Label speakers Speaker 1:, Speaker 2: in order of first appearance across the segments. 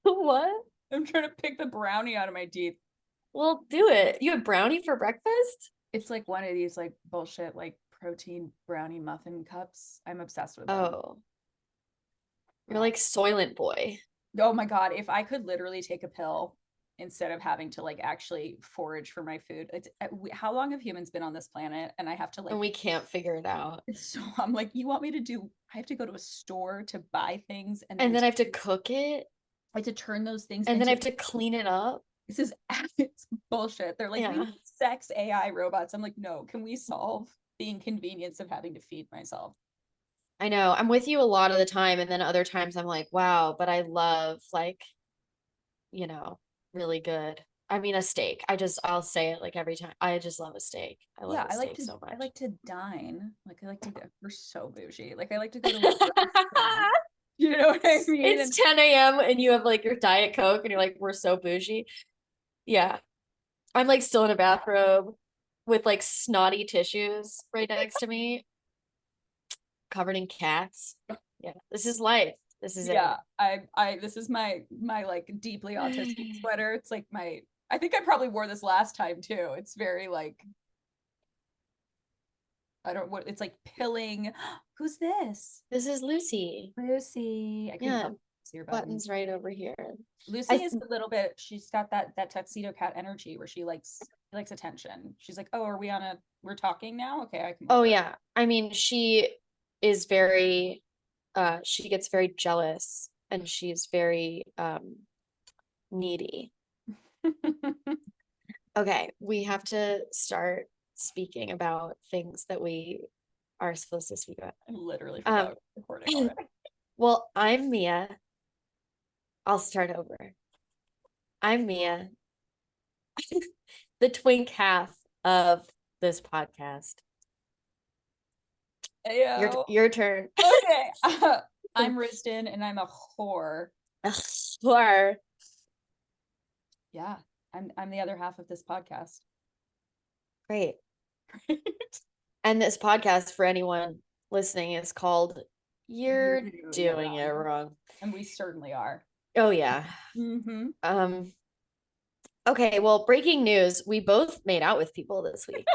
Speaker 1: What?
Speaker 2: I'm trying to pick the brownie out of my teeth.
Speaker 1: Well, do it. You have brownie for breakfast?
Speaker 2: It's like one of these like bullshit like protein brownie muffin cups. I'm obsessed with them.
Speaker 1: Oh. You're like Soylent Boy.
Speaker 2: Oh my God. If I could literally take a pill instead of having to like actually forage for my food. It's how long have humans been on this planet? And I have to like,
Speaker 1: And we can't figure it out.
Speaker 2: so I'm like, you want me to do, I have to go to a store to buy things
Speaker 1: and then I have to cook it.
Speaker 2: I have to turn those things
Speaker 1: and then I have to clean it up.
Speaker 2: This is it's bullshit. They're like, we need sex AI robots. I'm like, no, can we solve the inconvenience of having to feed myself?
Speaker 1: I know. I'm with you a lot of the time. And then other times I'm like, wow, but I love like, really good. I mean, a steak. I'll say it like every time. I just love a steak. I love a steak so much.
Speaker 2: I like to dine. Like I like to go, we're so bougie. Like I like to go to a you know what I mean?
Speaker 1: It's 10 a.m. and you have like your Diet Coke and you're like, we're so bougie. Yeah. I'm like still in a bathrobe with like snotty tissues right next to me, covered in cats. Yeah, this is life. This is it.
Speaker 2: This is my like deeply autistic sweater. It's like I think I probably wore this last time too. It's very like, it's like pilling. Who's this?
Speaker 1: This is Lucy.
Speaker 2: Lucy. I couldn't see her
Speaker 1: buttons right over here.
Speaker 2: Lucy is a little bit, she's got that tuxedo cat energy where she likes attention. She's like, oh, we're talking now? Okay, I can.
Speaker 1: Oh yeah. I mean, she is very she gets very jealous and she's very needy. Okay, we have to start speaking about things that we are supposed to speak about.
Speaker 2: I literally forgot recording already.
Speaker 1: Well, I'm Mia. I'll start over. I'm Mia, the twink half of this podcast.
Speaker 2: Ayo.
Speaker 1: Your turn.
Speaker 2: Okay. I'm Risdon and I'm a whore.
Speaker 1: A whore.
Speaker 2: Yeah, I'm the other half of this podcast.
Speaker 1: Great. And this podcast, for anyone listening, is called You're Doing It Wrong.
Speaker 2: And we certainly are.
Speaker 1: Oh yeah.
Speaker 2: Mm-hmm.
Speaker 1: Okay, well, breaking news, we both made out with people this week.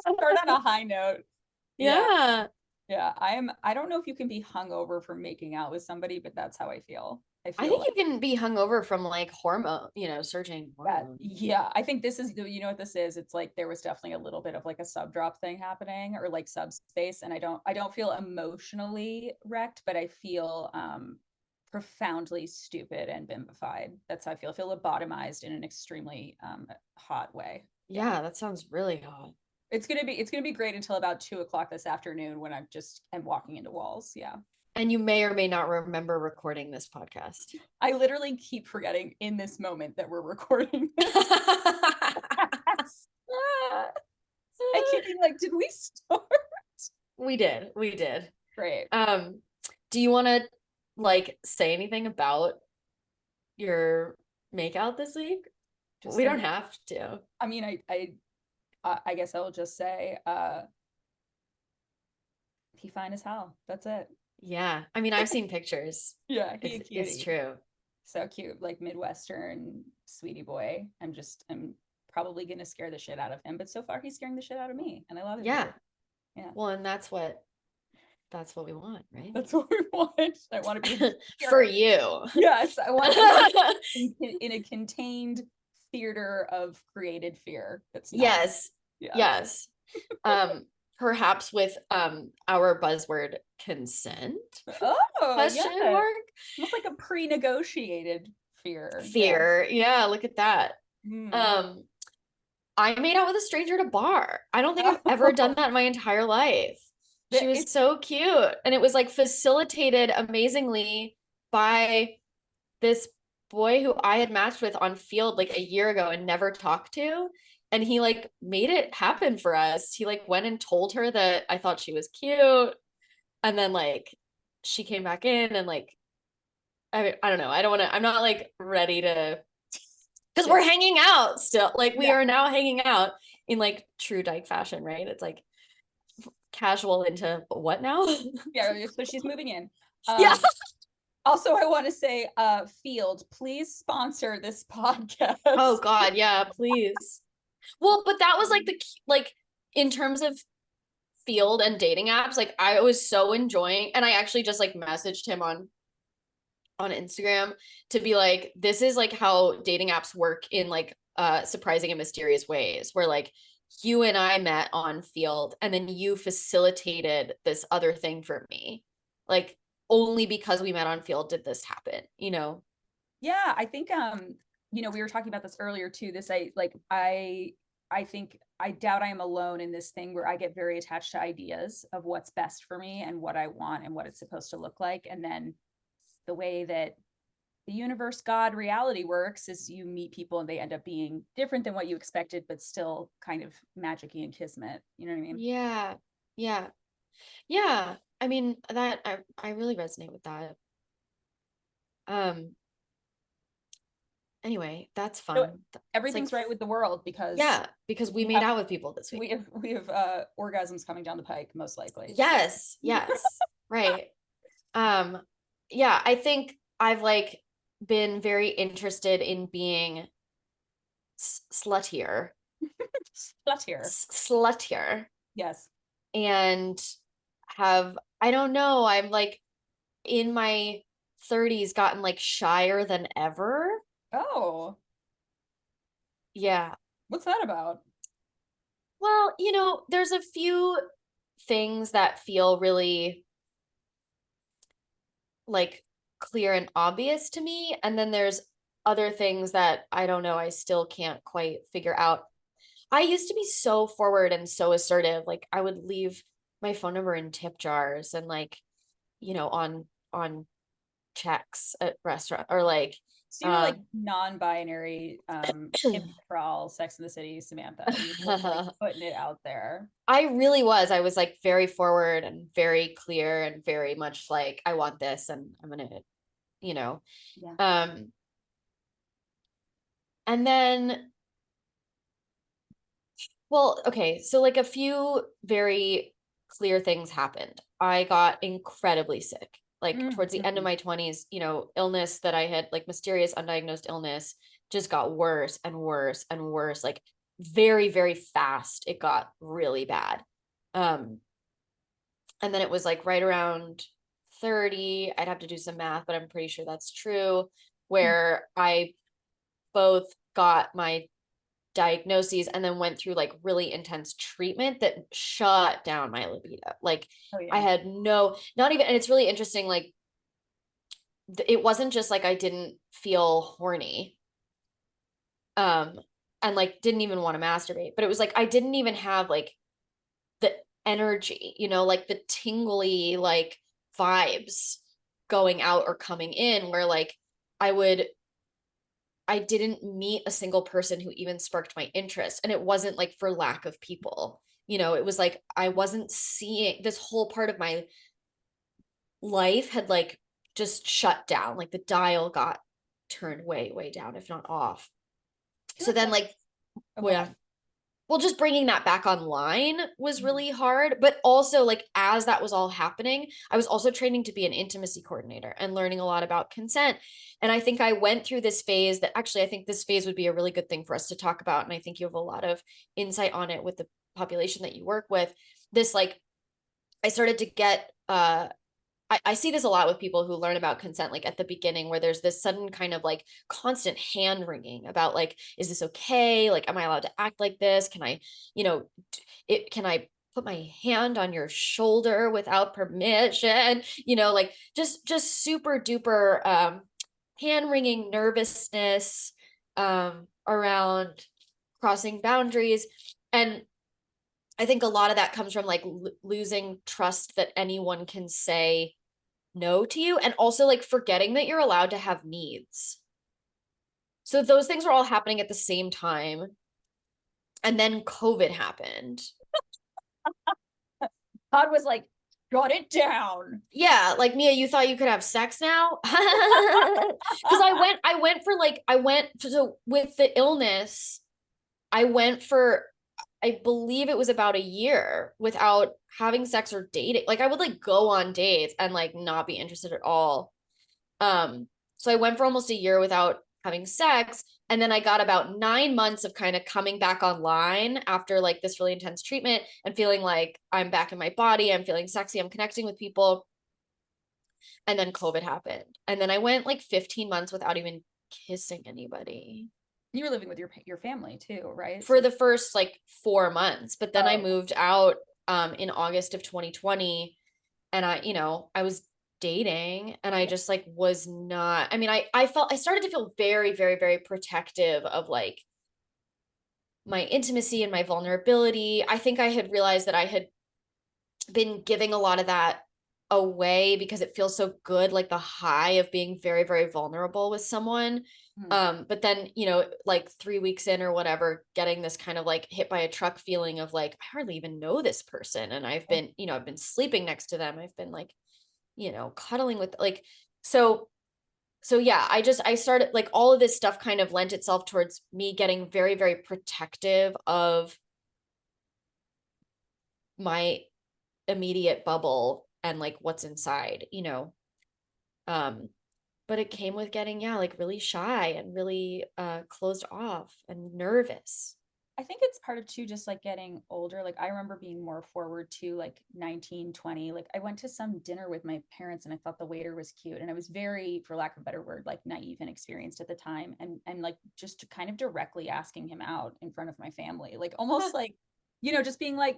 Speaker 2: Start on a high note.
Speaker 1: Yeah.
Speaker 2: I don't know if you can be hungover from making out with somebody, but that's how I feel.
Speaker 1: I think like you can be hungover from like hormone, surging hormone.
Speaker 2: Yeah, I think this is, you know what this is? It's like there was definitely a little bit of like a sub drop thing happening, or like subspace, and I don't feel emotionally wrecked, but I feel profoundly stupid and bimbified. That's how I feel. I feel lobotomized in an extremely hot way.
Speaker 1: Yeah, that sounds really hot.
Speaker 2: It's gonna be great until about 2:00 this afternoon when I'm walking into walls. Yeah.
Speaker 1: And you may or may not remember recording this podcast.
Speaker 2: I literally keep forgetting in this moment that we're recording this. I keep being like, did we start?
Speaker 1: We did.
Speaker 2: Great.
Speaker 1: Do you want to like say anything about your makeout this week? We don't have to.
Speaker 2: I mean, I guess I'll just say he fine as hell. That's it.
Speaker 1: Yeah, I mean, I've seen pictures.
Speaker 2: Yeah,
Speaker 1: it's true.
Speaker 2: So cute, like Midwestern sweetie boy. I'm probably gonna scare the shit out of him, but so far he's scaring the shit out of me, and I love it.
Speaker 1: Yeah. Well, and that's what we want, right?
Speaker 2: That's what we want. I want to be
Speaker 1: for you.
Speaker 2: Yes, I want to be in a contained theater of created fear. That's not,
Speaker 1: yes. Perhaps with our buzzword consent.
Speaker 2: Oh,
Speaker 1: question mark.
Speaker 2: Almost like a pre-negotiated fear.
Speaker 1: Yeah, look at that. I made out with a stranger at a bar. I don't think I've ever done that in my entire life. She was so cute, and it was like facilitated amazingly by this boy who I had matched with on Field like a year ago and never talked to. And he like made it happen for us. He like went and told her that I thought she was cute. And then like she came back in and like, I don't know. I'm not like ready to, because we're hanging out still. Like we are now hanging out in like true dyke fashion, right? It's like casual into what now?
Speaker 2: Yeah, so she's moving in.
Speaker 1: Yeah.
Speaker 2: Also, I want to say, Field, please sponsor this podcast.
Speaker 1: Oh God, yeah, please. Well, but that was like like in terms of Field and dating apps, like I was so enjoying, and I actually just like messaged him on Instagram to be like, this is like how dating apps work in like surprising and mysterious ways, where like you and I met on Field and then you facilitated this other thing for me. Like only because we met on Field did this happen, you know?
Speaker 2: Yeah, I think you know, we were talking about this earlier too. This I think I doubt I am alone in this thing where I get very attached to ideas of what's best for me and what I want and what it's supposed to look like. And then the way that the universe, God, reality works is you meet people and they end up being different than what you expected, but still kind of magic-y and kismet. You know what I mean?
Speaker 1: Yeah. Yeah. Yeah. I mean, that I really resonate with that. Um, anyway, that's
Speaker 2: So
Speaker 1: fun. It's like,
Speaker 2: everything's right with the world because
Speaker 1: yeah, because we
Speaker 2: we
Speaker 1: made
Speaker 2: have
Speaker 1: out with people this week.
Speaker 2: we have orgasms coming down the pike, most likely.
Speaker 1: Yes, yes, right. Um, yeah, I think I've like been very interested in being sluttier,
Speaker 2: Sluttier.
Speaker 1: sluttier,
Speaker 2: Yes.
Speaker 1: and have, I don't know, I'm like in my 30s gotten like shyer than ever.
Speaker 2: Oh,
Speaker 1: Yeah.
Speaker 2: what's that about?
Speaker 1: Well, you know, there's a few things that feel really like clear and obvious to me. And then there's other things that I don't know, I still can't quite figure out. I used to be so forward and so assertive. Like I would leave my phone number in tip jars and like, you know, on checks at restaurant or like
Speaker 2: So you're like non-binary, Kim Cattrall, Sex in the City, Samantha. You were like putting it out there.
Speaker 1: I really was. I was like very forward and very clear and very much like I want this and I'm gonna, you know.
Speaker 2: Yeah.
Speaker 1: And then well, okay, so like a few very clear things happened. I got incredibly sick, like towards the end of my 20s, you know, illness that I had, like mysterious undiagnosed illness, just got worse and worse and worse, like very, very fast. It got really bad. Um, and then it was like right around 30, I'd have to do some math, but I'm pretty sure that's true, where I both got my diagnoses and then went through like really intense treatment that shut down my libido. Like I had not even, and it's really interesting, like it wasn't just like I didn't feel horny and like didn't even want to masturbate, but it was like I didn't even have like the energy, you know, like the tingly like vibes going out or coming in, where like I would I didn't meet a single person who even sparked my interest. And it wasn't like for lack of people. You know, it was like I wasn't seeing this whole part of my life had like just shut down. Like the dial got turned way, way down, if not off. So then like, well, yeah. Well, just bringing that back online was really hard. But also, like, as that was all happening, I was also training to be an intimacy coordinator and learning a lot about consent. And I think I went through this phase that actually, I think this phase would be a really good thing for us to talk about. And I think you have a lot of insight on it with the population that you work with. This, like, I started to get, I see this a lot with people who learn about consent, like at the beginning, where there's this sudden kind of like constant hand wringing about like, is this okay? Like, am I allowed to act like this? Can I, you know, can I put my hand on your shoulder without permission? You know, like just super duper hand wringing nervousness around crossing boundaries. And I think a lot of that comes from like losing trust that anyone can say no to you, and also like forgetting that you're allowed to have needs. So those things were all happening at the same time. And then COVID happened.
Speaker 2: God was like, got it down.
Speaker 1: Yeah, like Mia, you thought you could have sex now? Because I went for like, so with the illness, I went for I believe it was about a year without having sex or dating. Like I would like go on dates and like not be interested at all. So I went for almost a year without having sex. And then I got about 9 months of kind of coming back online after like this really intense treatment and feeling like I'm back in my body. I'm feeling sexy. I'm connecting with people. And then COVID happened. And then I went like 15 months without even kissing anybody
Speaker 2: You were living with your family too, right?
Speaker 1: for the first like 4 months. But then I
Speaker 2: Oh,
Speaker 1: moved out in August of 2020 and I was dating and I just like was not, I mean, I started to feel very, very, very protective of like my intimacy and my vulnerability. I think I had realized that I had been giving a lot of that away because it feels so good, like the high of being very, very vulnerable with someone.
Speaker 2: hmm.
Speaker 1: But then, like 3 weeks in or whatever, getting this kind of like hit by a truck feeling of like, I hardly even know this person. And I've been sleeping next to them. I've been like, cuddling with like, so yeah, I started like all of this stuff kind of lent itself towards me getting very, very protective of my immediate bubble and like what's inside, um but it came with getting, yeah, like really shy and really closed off and nervous.
Speaker 2: I think it's part of too just like getting older. Like I remember being more forward to like 19, 20. Like I went to some dinner with my parents and I thought the waiter was cute. And I was very, for lack of a better word, like naive and experienced at the time. And like just kind of directly asking him out in front of my family, like almost like, just being like,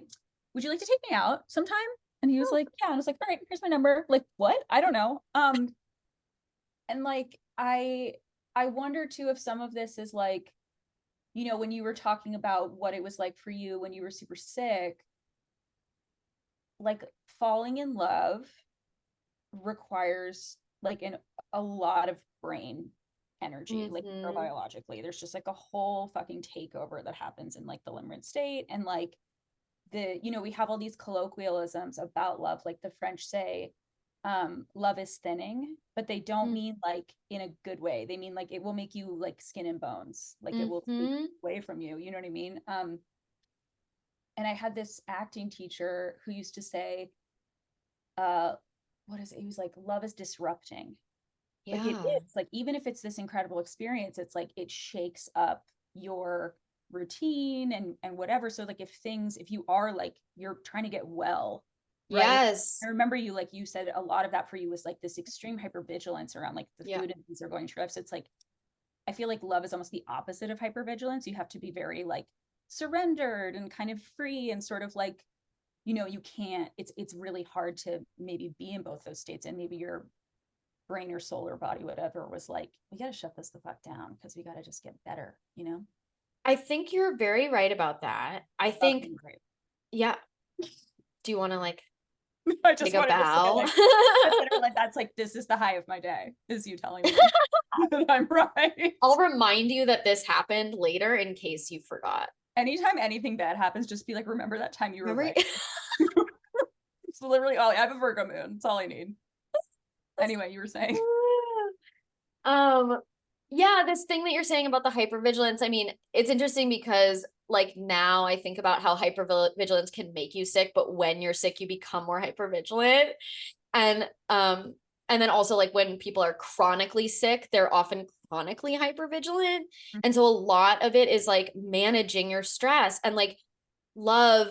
Speaker 2: would you like to take me out sometime? And he was like, yeah. And I was like, all right, here's my number. Like, what? I don't know. And like I wonder too if some of this is like, when you were talking about what it was like for you when you were super sick, like falling in love requires like a lot of brain energy, like
Speaker 1: Mm-hmm.
Speaker 2: neurobiologically. There's just like a whole fucking takeover that happens in like the limerent state. And like we have all these colloquialisms about love, like the French say, love is thinning, but they don't mean like in a good way. They mean like it will make you like skin and bones, like it will take
Speaker 1: Mm-hmm.
Speaker 2: away from you. You know what I mean? And I had this acting teacher who used to say, uh, what is it? He was like, love is disrupting. Like it
Speaker 1: Yeah.
Speaker 2: is, like even if it's this incredible experience, it's like it shakes up your routine and whatever. So like if you are like you're trying to get well, right? I
Speaker 1: Yes.
Speaker 2: remember you, like you said, a lot of that for you was like this extreme hypervigilance around like the
Speaker 1: Yeah.
Speaker 2: food and things are going trips. It's like I feel like love is almost the opposite of hypervigilance. You have to be very like surrendered and kind of free and sort of like, you can't, it's really hard to maybe be in both those states. And maybe your brain or soul or body, whatever, was like, we got to shut this the fuck down because we got to just get better.
Speaker 1: I think you're very right about that. I
Speaker 2: Love
Speaker 1: think,
Speaker 2: being great.
Speaker 1: yeah. Do you want to like
Speaker 2: I
Speaker 1: take
Speaker 2: just
Speaker 1: a
Speaker 2: wanted to say
Speaker 1: bow?
Speaker 2: like that's like this is the high of my day, is you telling me that I'm right.
Speaker 1: I'll remind you that this happened later in case you forgot.
Speaker 2: Anytime anything bad happens, just be like, remember that time you were
Speaker 1: Remember?
Speaker 2: right. It's literally all I have, a Virgo moon. That's all I need. Anyway, you were saying.
Speaker 1: Um, yeah, this thing that you're saying about the hypervigilance, I mean, it's interesting because like now I think about how hypervigilance can make you sick, but when you're sick, you become more hypervigilant. And and then also like when people are chronically sick, they're often chronically hypervigilant. And so a lot of it is like managing your stress and like love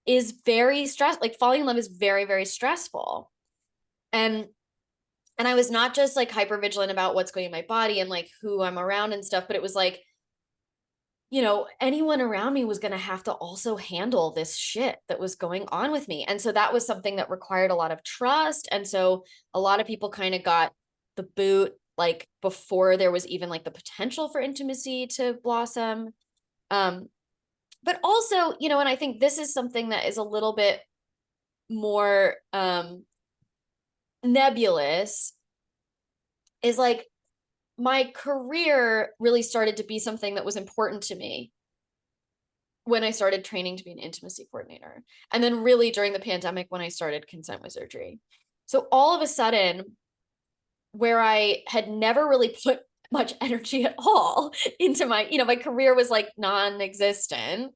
Speaker 1: is very like falling in love is very, very stressful. And I was not just like hyper vigilant about what's going in my body and like who I'm around and stuff, but it was like, anyone around me was going to have to also handle this shit that was going on with me. And so that was something that required a lot of trust. And so a lot of people kind of got the boot like before there was even like the potential for intimacy to blossom. But also, and I think this is something that is a little bit more nebulous is like my career really started to be something that was important to me when I started training to be an intimacy coordinator. And then really during the pandemic when I started consent with surgery. So all of a sudden, where I had never really put much energy at all into my career was like non-existent.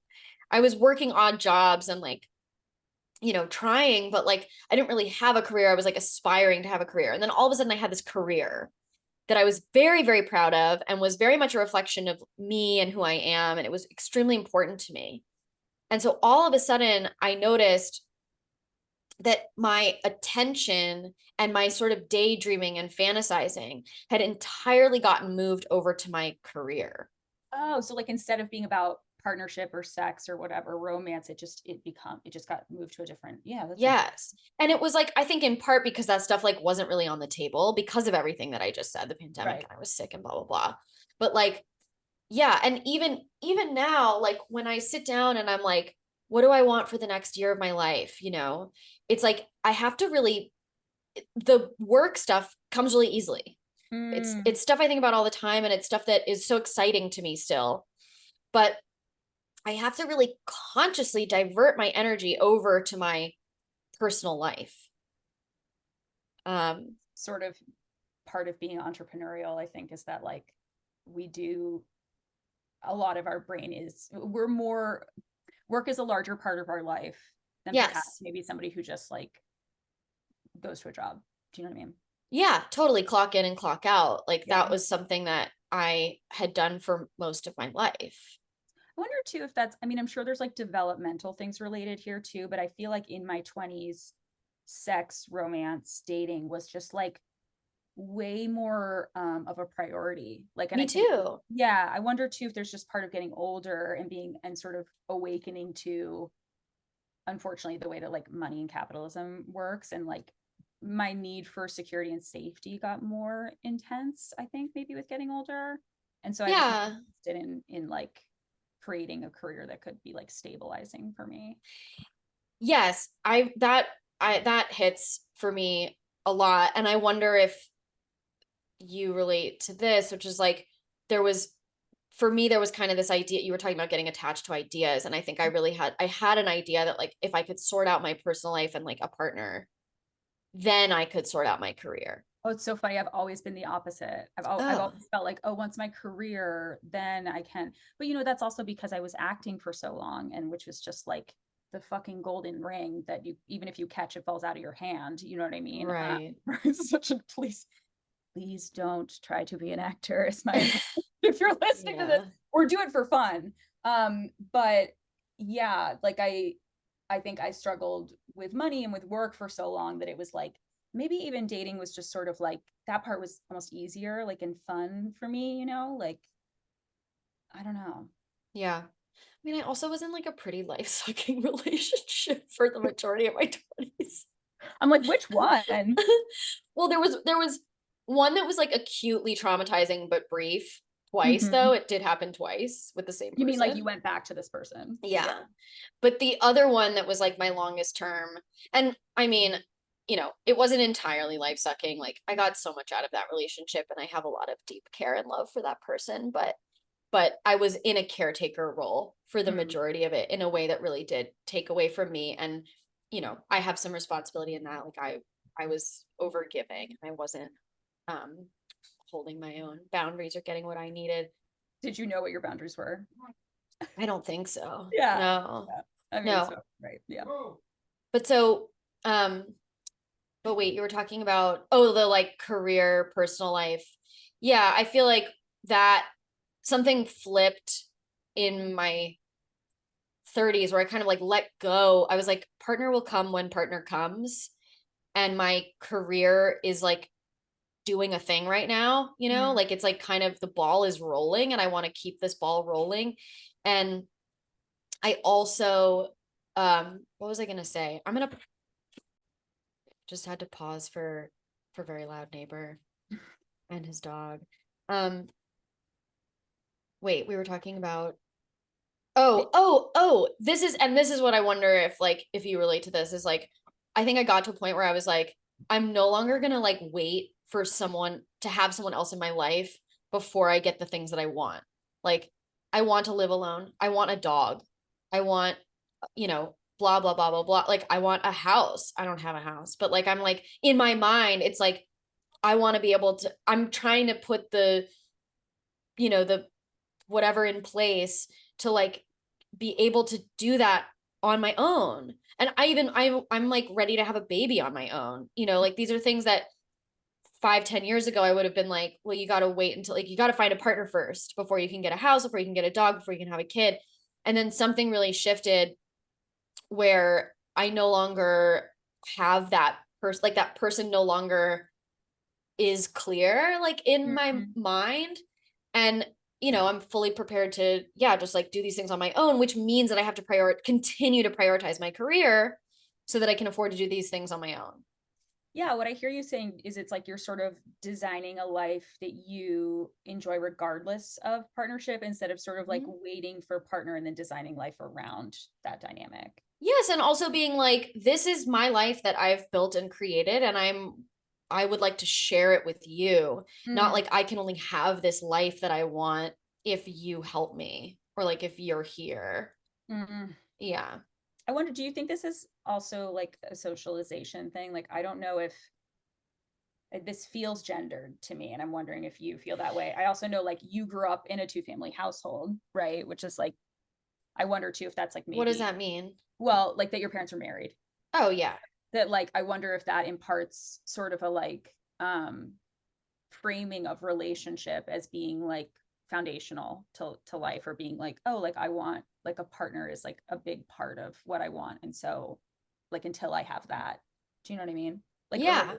Speaker 1: I was working odd jobs and like, trying, but like I didn't really have a career. I was like aspiring to have a career. And then all of a sudden I had this career that I was very, very proud of and was very much a reflection of me and who I am. And it was extremely important to me. And so all of a sudden I noticed that my attention and my sort of daydreaming and fantasizing had entirely gotten moved over to my career.
Speaker 2: Oh, so like instead of being about partnership or sex or whatever, romance, it just got moved to a different, yeah, that's
Speaker 1: Yes. And it was like, I think in part because that stuff like wasn't really on the table because of everything that I just said, the pandemic,
Speaker 2: right.
Speaker 1: and I was sick and blah, blah, blah. But like, yeah. And even now, like when I sit down and I'm like, what do I want for the next year of my life? It's like, I have to really, the work stuff comes really easily. It's stuff I think about all the time, and it's stuff that is so exciting to me still. But I have to really consciously divert my energy over to my personal life.
Speaker 2: Sort of part of being entrepreneurial, I think, is that like we do a lot of our brain is we're more work is a larger part of our life than perhaps
Speaker 1: Yes.
Speaker 2: maybe somebody who just like goes to a job. Do you know what I mean?
Speaker 1: Yeah, totally. Clock in and clock out. Like
Speaker 2: Yeah.
Speaker 1: that was something that I had done for most of my life.
Speaker 2: I wonder too if that's, I mean, I'm sure there's like developmental things related here too, but I feel like in my 20s, sex, romance, dating was just like way more of a priority. Like, and
Speaker 1: Me
Speaker 2: I think,
Speaker 1: too.
Speaker 2: yeah, I wonder too if there's just part of getting older and being and sort of awakening to, unfortunately, the way that like money and capitalism works, and like my need for security and safety got more intense, I think, maybe with getting older. And so I was
Speaker 1: Yeah.
Speaker 2: interested in like creating a career that could be like stabilizing for me.
Speaker 1: Yes, that hits for me a lot. And I wonder if you relate to this, which is like there was for me there was kind of this idea you were talking about getting attached to ideas, and I think I had an idea that like if I could sort out my personal life and like a partner, then I could sort out my career.
Speaker 2: Oh, it's so funny. I've always been the opposite. I've
Speaker 1: Oh,
Speaker 2: always felt like, oh, once my career, then I can. But that's also because I was acting for so long, and which was just like the fucking golden ring that you, even if you catch it, falls out of your hand. You know what I mean?
Speaker 1: right.
Speaker 2: It's such a please don't try to be an actor. Is my advice if you're listening to this,
Speaker 1: Yeah.
Speaker 2: or do it for fun. But yeah, like I think I struggled with money and with work for so long that it was like maybe even dating was just sort of like that part was almost easier, like and fun for me, like I don't know.
Speaker 1: Yeah. I mean, I also was in like a pretty life-sucking relationship for the majority of my 20s.
Speaker 2: I'm like, which one?
Speaker 1: Well, there was one that was like acutely traumatizing but brief twice,
Speaker 2: Mm-hmm.
Speaker 1: though. It did happen twice with the same
Speaker 2: You mean like you
Speaker 1: person.
Speaker 2: went back to this person?
Speaker 1: Yeah. But the other one that was like my longest term, and I mean, it wasn't entirely life-sucking. Like I got so much out of that relationship and I have a lot of deep care and love for that person, but I was in a caretaker role for the
Speaker 2: Mm.
Speaker 1: majority of it in a way that really did take away from me. And, I have some responsibility in that. Like I was over giving. I wasn't um holding my own boundaries or getting what I needed.
Speaker 2: Did you know what your boundaries were?
Speaker 1: I don't think so.
Speaker 2: Yeah.
Speaker 1: No.
Speaker 2: Yeah. I mean,
Speaker 1: No.
Speaker 2: so right. Yeah.
Speaker 1: But so um but wait, you were talking about the like career, personal life. Yeah, I feel like that something flipped in my 30s where I kind of like let go. I was like, partner will come when partner comes. And my career is like doing a thing right now,
Speaker 2: Mm.
Speaker 1: like it's like kind of the ball is rolling and I want to keep this ball rolling. And I also, what was I going to say? I'm going to just had to pause for very loud neighbor and his dog. Um, wait, we were talking about this is what I wonder if you relate to this is like I think I got to a point where I was like I'm no longer gonna like wait for someone to have someone else in my life before I get the things that I want. Like I want to live alone. I want a dog. I want blah blah blah blah blah. Like I want a house. I don't have a house, but like I'm like in my mind it's like I want to be able to I'm trying to put the the whatever in place to like be able to do that on my own. And I'm like ready to have a baby on my own. You know, like these are things that 5-10 years ago, I would have been like, well, you got to wait until like, you got to find a partner first before you can get a house, before you can get a dog, before you can have a kid. And then something really shifted where I no longer have that person, like that person no longer is clear, like in my mind. And, you know, I'm fully prepared to, yeah, just like do these things on my own, which means that I have to continue to prioritize my career so that I can afford to do these things on my own.
Speaker 2: Yeah, what I hear you saying is it's like you're sort of designing a life that you enjoy regardless of partnership, instead of sort of like waiting for a partner and then designing life around that dynamic.
Speaker 1: Yes, and also being like, this is my life that I've built and created, and I would like to share it with you. Not like I can only have this life that I want if you help me, or like if you're here. Yeah.
Speaker 2: I wonder, do you think this is also like a socialization thing? Like, I don't know if this feels gendered to me, and I'm wondering if you feel that way. I also know like you grew up in a 2-family household, right? Which is like, I wonder too if that's like maybe.
Speaker 1: What does that mean?
Speaker 2: Well, like that your parents are married.
Speaker 1: Oh yeah.
Speaker 2: That like, I wonder if that imparts sort of a like framing of relationship as being like foundational to life, or being like, oh, like I want like a partner is like a big part of what I want, and so like until I have that, do you know what I mean? Like,
Speaker 1: yeah.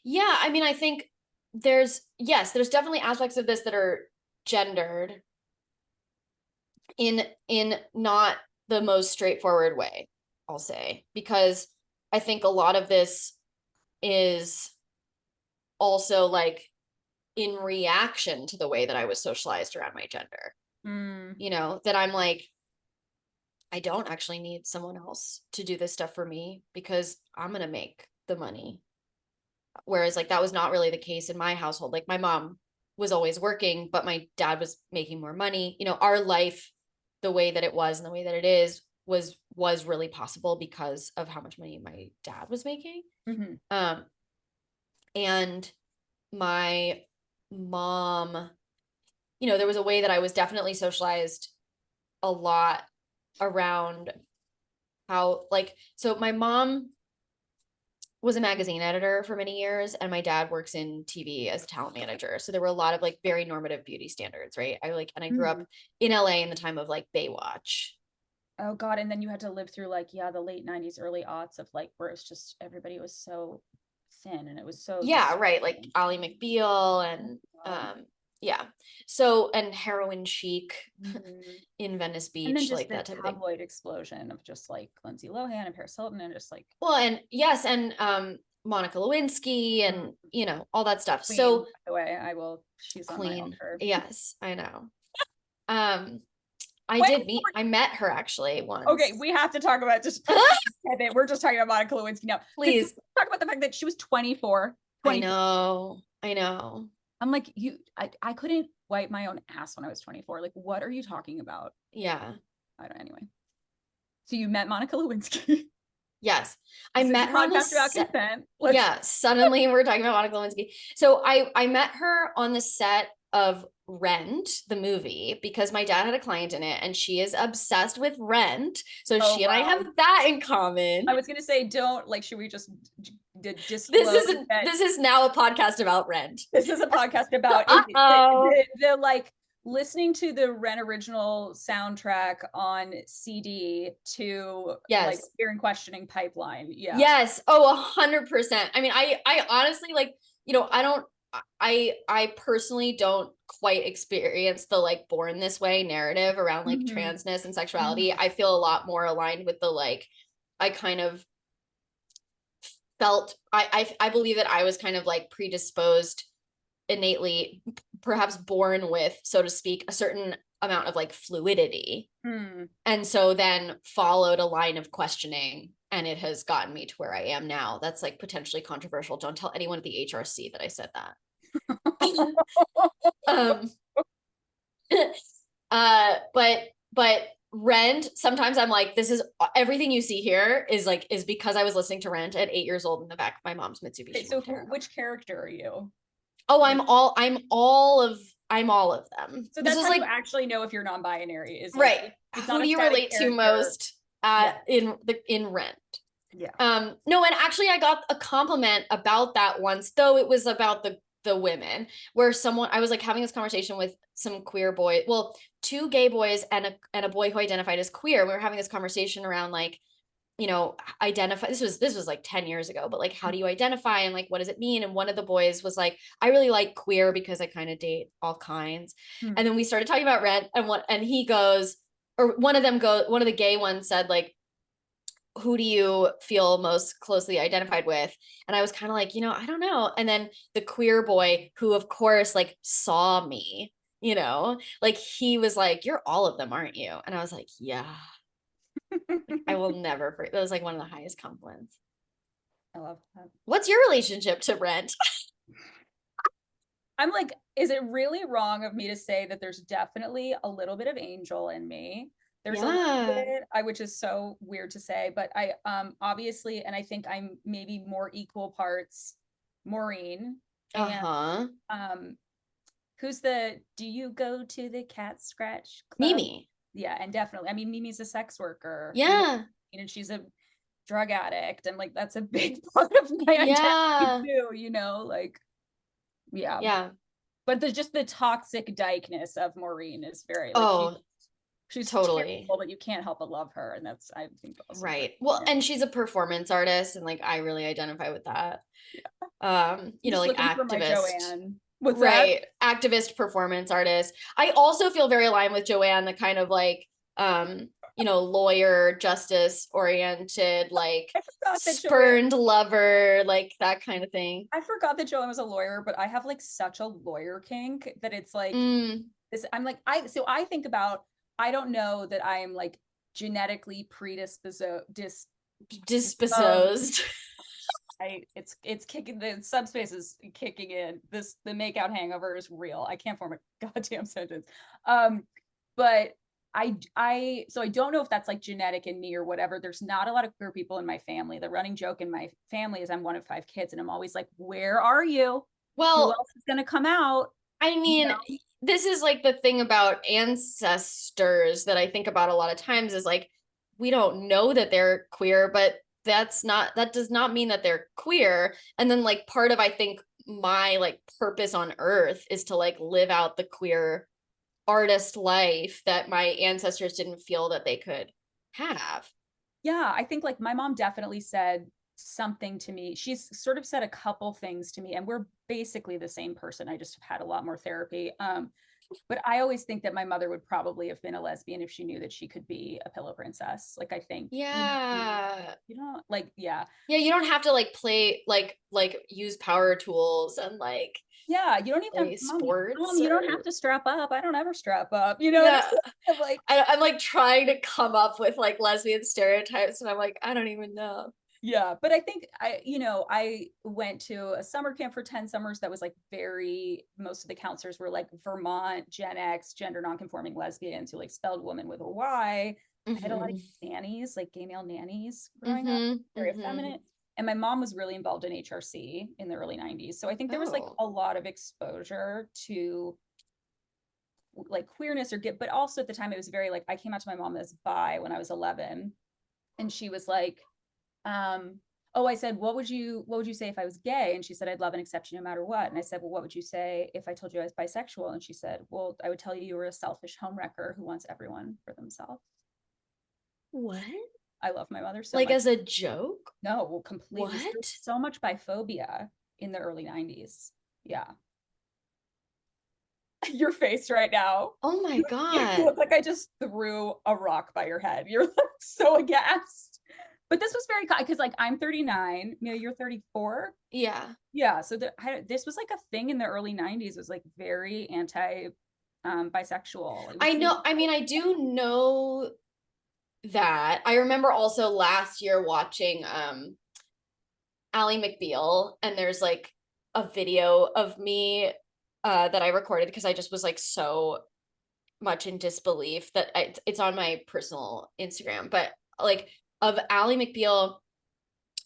Speaker 1: Yeah, I mean, I think there's definitely aspects of this that are gendered in not the most straightforward way, I'll say, because I think a lot of this is also like in reaction to the way that I was socialized around my gender. You know, that I'm like, I don't actually need someone else to do this stuff for me because I'm going to make the money. Whereas like that was not really the case in my household. Like my mom was always working, but my dad was making more money. You know, our life, the way that it was and the way that it is was really possible because of how much money my dad was making. And my mom, you know, there was a way that I was definitely socialized a lot around how like, so my mom was a magazine editor for many years, and my dad works in TV as a talent manager. So there were a lot of like very normative beauty standards, right? I grew up in LA in the time of like Baywatch.
Speaker 2: Oh God. And then you had to live through like, yeah, the late 90s, early aughts of like, where it's just, everybody was so thin and it was so.
Speaker 1: Yeah, right. Like Ally McBeal and, yeah. So, and heroin chic in Venice Beach,
Speaker 2: and then just
Speaker 1: like
Speaker 2: the
Speaker 1: that type of
Speaker 2: tabloid
Speaker 1: thing.
Speaker 2: explosion of just like Lindsay Lohan and Paris Hilton and just like.
Speaker 1: Well, and yes, and Monica Lewinsky and you know all that stuff.
Speaker 2: Queen,
Speaker 1: so
Speaker 2: by the way, she's
Speaker 1: Queen.
Speaker 2: On my altar.
Speaker 1: Yes, I know. I met her actually once.
Speaker 2: Okay, we have to talk about just we're just talking about Monica Lewinsky now.
Speaker 1: Please
Speaker 2: talk about the fact that she was 24.
Speaker 1: I know.
Speaker 2: I'm like, I couldn't wipe my own ass when I was 24. Like, what are you talking about?
Speaker 1: Yeah.
Speaker 2: Anyway. So you met Monica Lewinsky.
Speaker 1: Yes. I met her on the set.
Speaker 2: Consent.
Speaker 1: Yeah. Suddenly we're talking about Monica Lewinsky. So I met her on the set of Rent, the movie, because my dad had a client in it and she is obsessed with Rent. So she and I have that in common.
Speaker 2: I was going to say, should we just disclose
Speaker 1: this is now a podcast about Rent.
Speaker 2: This is a podcast about the like listening to the Rent original soundtrack on CD to like fear and questioning pipeline. Yeah.
Speaker 1: Yes. Oh, 100%. I mean, I honestly like, you know, I personally don't quite experience the like born this way narrative around like transness and sexuality. I feel a lot more aligned with the like, I kind of felt, I believe that I was kind of like predisposed innately, perhaps born with, so to speak, a certain amount of like fluidity. And so then followed a line of questioning, and it has gotten me to where I am now. That's like potentially controversial. Don't tell anyone at the HRC that I said that. But Rent, sometimes I'm like, this is everything you see here is because I was listening to Rent at 8 years old in the back of my mom's Mitsubishi.
Speaker 2: Okay, so which character are you?
Speaker 1: Oh, I'm all of them.
Speaker 2: So that's how you actually know if you're non-binary is like,
Speaker 1: right.
Speaker 2: It's
Speaker 1: Who
Speaker 2: not a
Speaker 1: do you
Speaker 2: static
Speaker 1: relate to
Speaker 2: character.
Speaker 1: most in Rent?
Speaker 2: Yeah.
Speaker 1: No, and actually I got a compliment about that once, though it was about the women, where I was like having this conversation with some queer boy, well, two gay boys and a boy who identified as queer. We were having this conversation around like, identify, this was like 10 years ago, but like, how do you identify and like, what does it mean? And one of the boys was like, I really like queer because I kind of date all kinds. And then we started talking about Rent, and he goes, or one of the gay ones said like, who do you feel most closely identified with? And I was kind of like, I don't know. And then the queer boy, who of course like saw me, like he was like, you're all of them, aren't you? And I was like, yeah. I will never forget. That was like one of the highest compliments.
Speaker 2: I love that.
Speaker 1: What's your relationship to Rent?
Speaker 2: I'm like, is it really wrong of me to say that there's definitely a little bit of Angel in me? There's a little bit, which is so weird to say, but I obviously, and I think I'm maybe more equal parts Maureen and who's do you go to the cat scratch club?
Speaker 1: Mimi.
Speaker 2: Yeah, and definitely. I mean, Mimi's a sex worker.
Speaker 1: Yeah.
Speaker 2: And she's a drug addict, and like that's a big part of my identity too, like yeah. But there's just the toxic dykeness of Maureen is very like she's
Speaker 1: totally
Speaker 2: terrible, but you can't help but love her, and that's I think also
Speaker 1: right. Well, and she's a performance artist, and like I really identify with that. Like activist.
Speaker 2: What's
Speaker 1: right that? Activist performance artist. I also feel very aligned with Joanne, the kind of like lawyer, justice oriented, like spurned lover, like that kind of thing.
Speaker 2: I forgot that Joanne was a lawyer, but I have like such a lawyer kink that it's like this. I'm like, I think about, I don't know that I am like genetically predisposed. It's kicking, the subspace is kicking in. The makeout hangover is real. I can't form a goddamn sentence. But so I don't know if that's like genetic in me or whatever. There's not a lot of queer people in my family. The running joke in my family is I'm one of 5 kids, and I'm always like, where are you?
Speaker 1: Well,
Speaker 2: who else is going to come out?
Speaker 1: I mean, this is like the thing about ancestors that I think about a lot of times is like, we don't know that they're queer, but that does not mean that they're queer. And then like part of, I think, my like purpose on earth is to like live out the queer artist life that my ancestors didn't feel that they could have.
Speaker 2: Yeah, I think like my mom definitely said something to me. She's sort of said a couple things to me, and we're basically the same person. I just have had a lot more therapy. But I always think that my mother would probably have been a lesbian if she knew that she could be a pillow princess. Like, I think, you know, like, yeah,
Speaker 1: you don't have to like play like use power tools and like
Speaker 2: you don't even have sports. Mom, you don't have to strap up. I don't ever strap up. You know,
Speaker 1: like I'm like trying to come up with like lesbian stereotypes, and I'm like, I don't even know.
Speaker 2: Yeah, but I think I went to a summer camp for 10 summers that was like most of the counselors were like Vermont Gen X gender nonconforming lesbians who like spelled woman with a Y. I had a lot of nannies, like gay male nannies growing up, very effeminate. And my mom was really involved in HRC in the early 90s. So I think there was like a lot of exposure to like queerness but also at the time it was very like, I came out to my mom as bi when I was 11, and she was like, I said, what would you say if I was gay? And she said, I'd love and accept you no matter what. And I said, well, what would you say if I told you I was bisexual? And she said, well, I would tell you were a selfish homewrecker who wants everyone for themselves.
Speaker 1: What?
Speaker 2: I love my mother so
Speaker 1: like
Speaker 2: much.
Speaker 1: As a joke?
Speaker 2: No, well, completely. What? So much biphobia in the early 90s. Yeah. Your face right now.
Speaker 1: Oh my God.
Speaker 2: You look like I just threw a rock by your head. You're like so aghast. But this was very, because like I'm 39, you're 34. Yeah. So this was like a thing in the early 90s. It was like very anti bisexual.
Speaker 1: I know. I mean, I do know that. I remember also last year watching Ally McBeal, and there's like a video of me that I recorded because I just was like so much in disbelief that it's on my personal Instagram, but like of Ally McBeal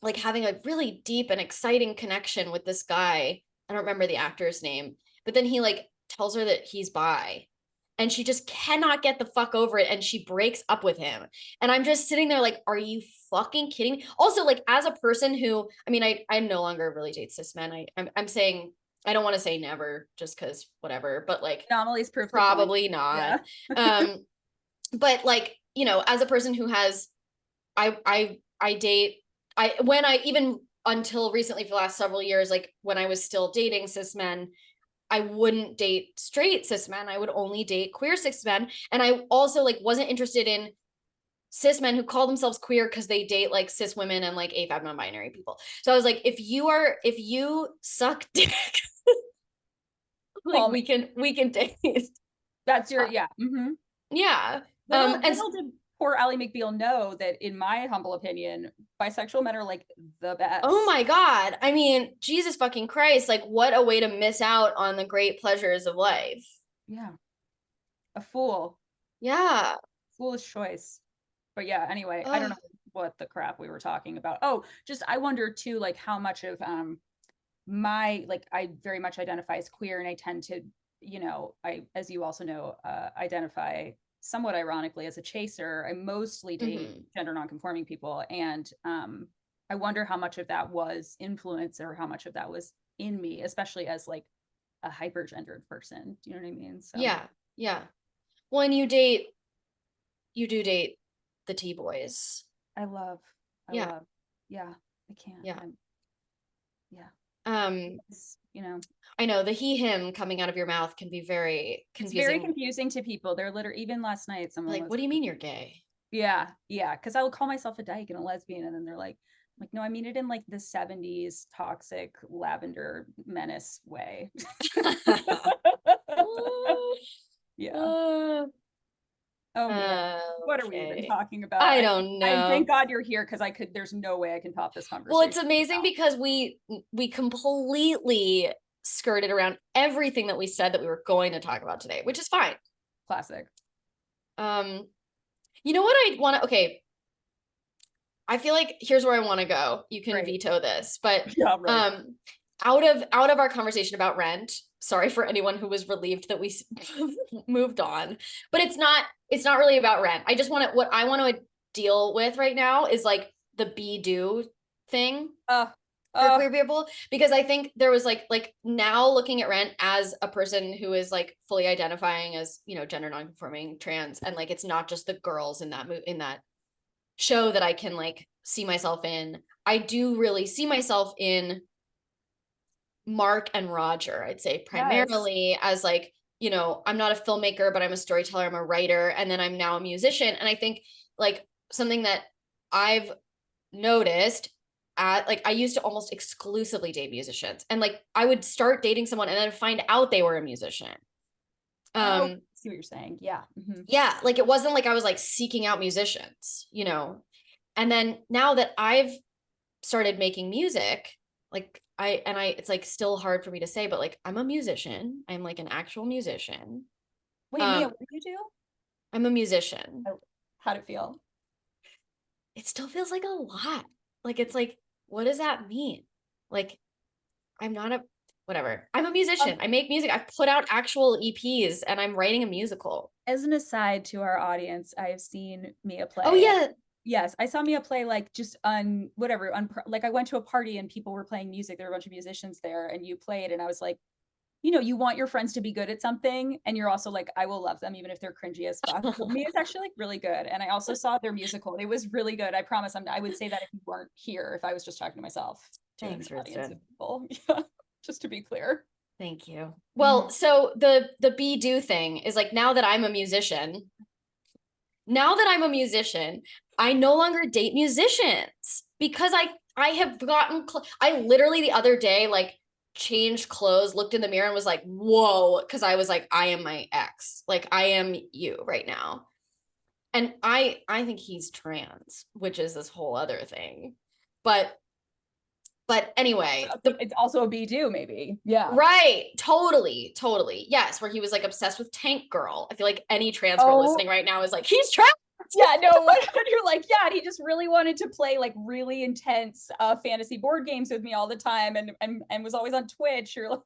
Speaker 1: like having a really deep and exciting connection with this guy. I don't remember the actor's name, but then he like tells her that he's bi, and she just cannot get the fuck over it, and she breaks up with him. And I'm just sitting there like, are you fucking kidding me? Also, like, as a person who, I mean, I no longer really date cis men. I'm saying, I don't want to say never just because whatever, but like
Speaker 2: anomalies proof
Speaker 1: probably not.
Speaker 2: Yeah.
Speaker 1: But like, you know, as a person who has, I date, when I even until recently for the last several years, like when I was still dating cis men, I wouldn't date straight cis men. I would only date queer cis men. And I also like wasn't interested in cis men who call themselves queer because they date like cis women and like AFAB non-binary people. So I was like, if you suck dick, like we can date.
Speaker 2: That's your yeah. Mm-hmm.
Speaker 1: Yeah.
Speaker 2: Little did poor Ally McBeal know that, in my humble opinion, bisexual men are like the best.
Speaker 1: Oh my God. I mean, Jesus fucking Christ. Like, what a way to miss out on the great pleasures of life.
Speaker 2: Yeah. A fool.
Speaker 1: Yeah.
Speaker 2: Foolish choice. But yeah, anyway, I don't know what the crap we were talking about. Oh, just I wonder too, like how much of my, like, I very much identify as queer, and I tend to, you know, I, as you also know, identify somewhat ironically as a chaser. I mostly date gender nonconforming people, and I wonder how much of that was influence or how much of that was in me, especially as like a hypergendered person. Do you know what I mean? So
Speaker 1: yeah. When you do date the T-boys.
Speaker 2: I love. Yeah, I can't.
Speaker 1: Yeah.
Speaker 2: You know,
Speaker 1: I know the he him coming out of your mouth can be very confusing.
Speaker 2: It's very confusing to people. They're literally, even last night someone
Speaker 1: like, what do you mean you're gay?
Speaker 2: Yeah, because I will call myself a dyke and a lesbian, and then they're like, no, I mean it in like the 70s toxic lavender menace way. Yeah. Oh man, what are we even talking about?
Speaker 1: I don't know.
Speaker 2: Thank God you're here, because there's no way I can top this conversation.
Speaker 1: Well, it's amazing because we completely skirted around everything that we said that we were going to talk about today, which is fine.
Speaker 2: Classic.
Speaker 1: You know what I want to, okay. I feel like here's where I want to go. You can veto this, but
Speaker 2: yeah, right.
Speaker 1: Out of our conversation about rent, sorry for anyone who was relieved that we moved on, but it's not really about rent. I just want to, what I want to deal with right now is like the be do thing for queer people, because I think there was like now looking at rent as a person who is like fully identifying as, you know, gender nonconforming, trans, and like it's not just the girls in that show that I can like see myself in. I do really see myself in Mark and Roger, I'd say primarily as like, you know, I'm not a filmmaker, but I'm a storyteller, I'm a writer, and then I'm now a musician. And I think like something that I've noticed like I used to almost exclusively date musicians, and like I would start dating someone and then find out they were a musician.
Speaker 2: See what you're saying. Yeah.
Speaker 1: Yeah, like it wasn't like I was like seeking out musicians, you know. And then now that I've started making music, like it's like still hard for me to say, but like I'm a musician. I'm like an actual musician.
Speaker 2: Wait, Mia, what do you do?
Speaker 1: I'm a musician.
Speaker 2: How'd it feel?
Speaker 1: It still feels like a lot. Like, it's like, what does that mean? Like, I'm not a, whatever. I'm a musician. I make music. I've put out actual EPs and I'm writing a musical.
Speaker 2: As an aside to our audience, I've seen Mia play.
Speaker 1: Oh yeah.
Speaker 2: Yes, I saw Mia play like just on whatever, like I went to a party and people were playing music. There were a bunch of musicians there and you played, and I was like, you know, you want your friends to be good at something, and you're also like, I will love them even if they're cringy as fuck. Mia's actually like really good, and I also saw their musical. It was really good. I promise. I would say that if you weren't here, if I was just talking to myself.
Speaker 1: Thanks, Risdon.
Speaker 2: Yeah, just to be clear.
Speaker 1: Thank you. Well, so the be do thing is like, now that I'm a musician, I no longer date musicians because I have gotten, I literally the other day, like changed clothes, looked in the mirror and was like, whoa. Cause I was like, I am my ex. Like I am you right now. And I think he's trans, which is this whole other thing. But anyway,
Speaker 2: it's also a be do maybe. Yeah.
Speaker 1: Right. Totally. Yes. Where he was like obsessed with Tank Girl. I feel like any trans girl listening right now is like, he's trans.
Speaker 2: Yeah, no, you're like, yeah, and he just really wanted to play like really intense fantasy board games with me all the time, and was always on Twitch. You're like,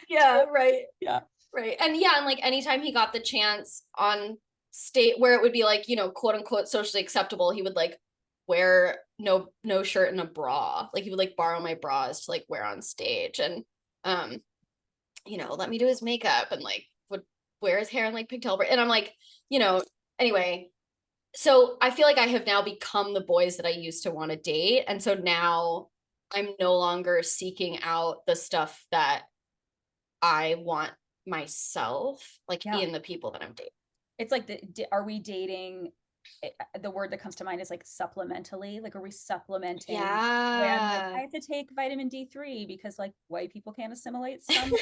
Speaker 1: yeah, right.
Speaker 2: Yeah.
Speaker 1: Right. And yeah, and like anytime he got the chance on state where it would be like, you know, quote unquote socially acceptable, he would like wear no shirt and a bra. Like he would like borrow my bras to like wear on stage and um, you know, let me do his makeup and like would wear his hair in like pigtail. And I'm like, you know, anyway, so I feel like I have now become the boys that I used to want to date. And so now I'm no longer seeking out the stuff that I want myself, like in the people that I'm dating.
Speaker 2: It's like, are we dating? The word that comes to mind is like supplementally. Like, are we supplementing? I'm like, I have to take vitamin D3 because like white people can't assimilate some,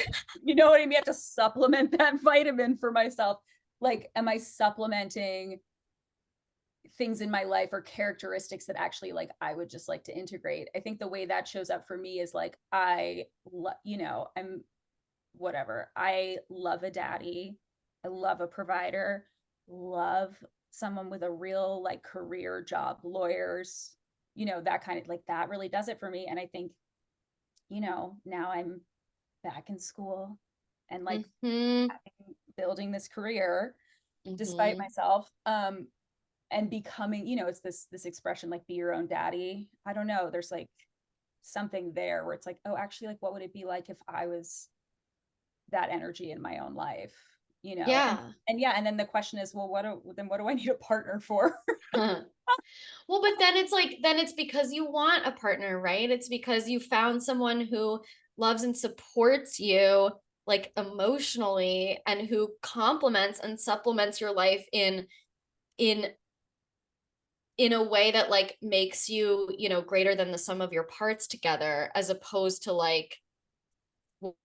Speaker 2: you know what I mean? I have to supplement that vitamin for myself. Like, am I supplementing things in my life or characteristics that actually like I would just like to integrate? I think the way that shows up for me is like, you know, I'm whatever. I love a daddy. I love a provider, love someone with a real like career job, lawyers, you know, that kind of like that really does it for me. And I think, you know, now I'm back in school and like building this career despite myself. And becoming, you know, it's this expression like be your own daddy. I don't know. There's like something there where it's like, oh, actually, like what would it be like if I was that energy in my own life, you know? And then the question is, well, what do I need a partner for?
Speaker 1: Well, but then it's like, then it's because you want a partner, right? It's because you found someone who loves and supports you like emotionally and who complements and supplements your life in a way that like makes you, you know, greater than the sum of your parts together, as opposed to like,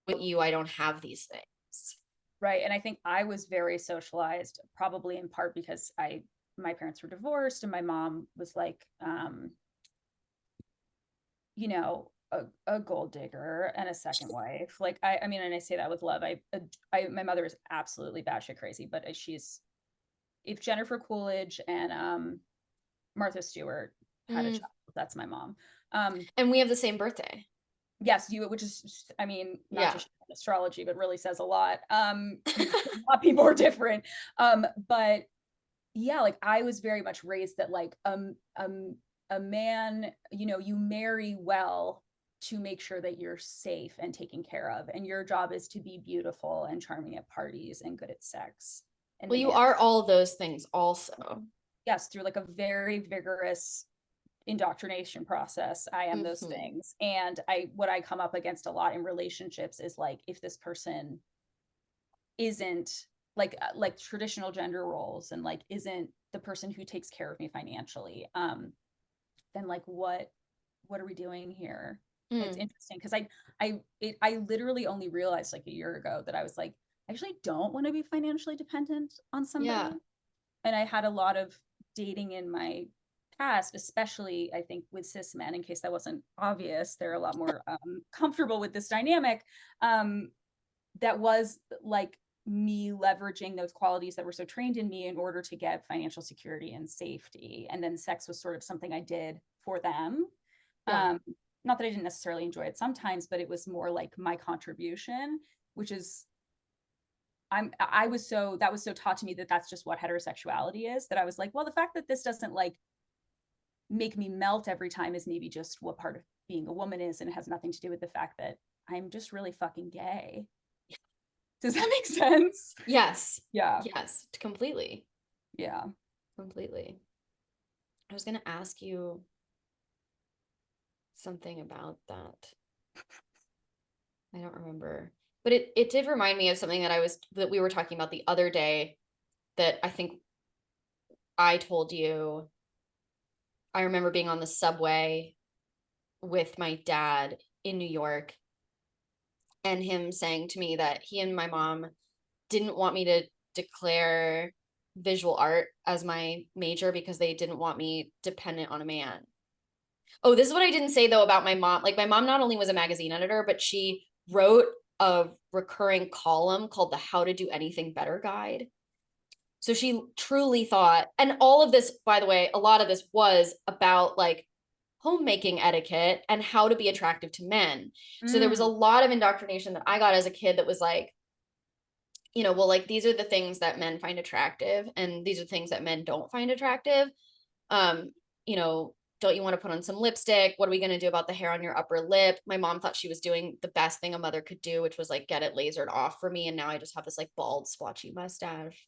Speaker 1: with you, I don't have these things.
Speaker 2: Right. And I think I was very socialized, probably in part because my parents were divorced and my mom was like, you know, a gold digger and a second wife. Like, I mean, and I say that with love. My mother is absolutely batshit crazy, but if Jennifer Coolidge and Martha Stewart had a child, that's my mom.
Speaker 1: And we have the same birthday.
Speaker 2: Yes, which is, I mean, not just astrology, but really says a lot. A lot of people are different. But yeah, like I was very much raised that like a man, you know, you marry well to make sure that you're safe and taken care of, and your job is to be beautiful and charming at parties and good at sex. And
Speaker 1: well, you are all those things also.
Speaker 2: Yes, through like a very vigorous indoctrination process, I am those things. And what I come up against a lot in relationships is like, if this person isn't like traditional gender roles and like isn't the person who takes care of me financially, then like what are we doing here? It's interesting because I literally only realized like a year ago that I was like, I actually don't want to be financially dependent on somebody. And I had a lot of dating in my past, especially I think with cis men, in case that wasn't obvious, they're a lot more comfortable with this dynamic. That was like me leveraging those qualities that were so trained in me in order to get financial security and safety. And then sex was sort of something I did for them. Not that I didn't necessarily enjoy it sometimes, but it was more like my contribution, which is that was so taught to me that that's just what heterosexuality is, that I was like, well, the fact that this doesn't like make me melt every time is maybe just what part of being a woman is, and it has nothing to do with the fact that I'm just really fucking gay. Does that make sense?
Speaker 1: Yes.
Speaker 2: Yeah.
Speaker 1: Yes, completely.
Speaker 2: Yeah.
Speaker 1: Completely. I was going to ask you something about that. I don't remember. But it did remind me of something that we were talking about the other day that I think I told you. I remember being on the subway with my dad in New York and him saying to me that he and my mom didn't want me to declare visual art as my major because they didn't want me dependent on a man. Oh, this is what I didn't say though about my mom. Like my mom not only was a magazine editor, but she wrote a recurring column called the How to Do Anything Better Guide. So she truly thought, and all of this, by the way, a lot of this was about like homemaking etiquette and how to be attractive to men. So there was a lot of indoctrination that I got as a kid that was like, you know, well, like these are the things that men find attractive and these are things that men don't find attractive. You know, don't you want to put on some lipstick? What are we going to do about the hair on your upper lip? My mom thought she was doing the best thing a mother could do, which was like get it lasered off for me. And now I just have this like bald, splotchy mustache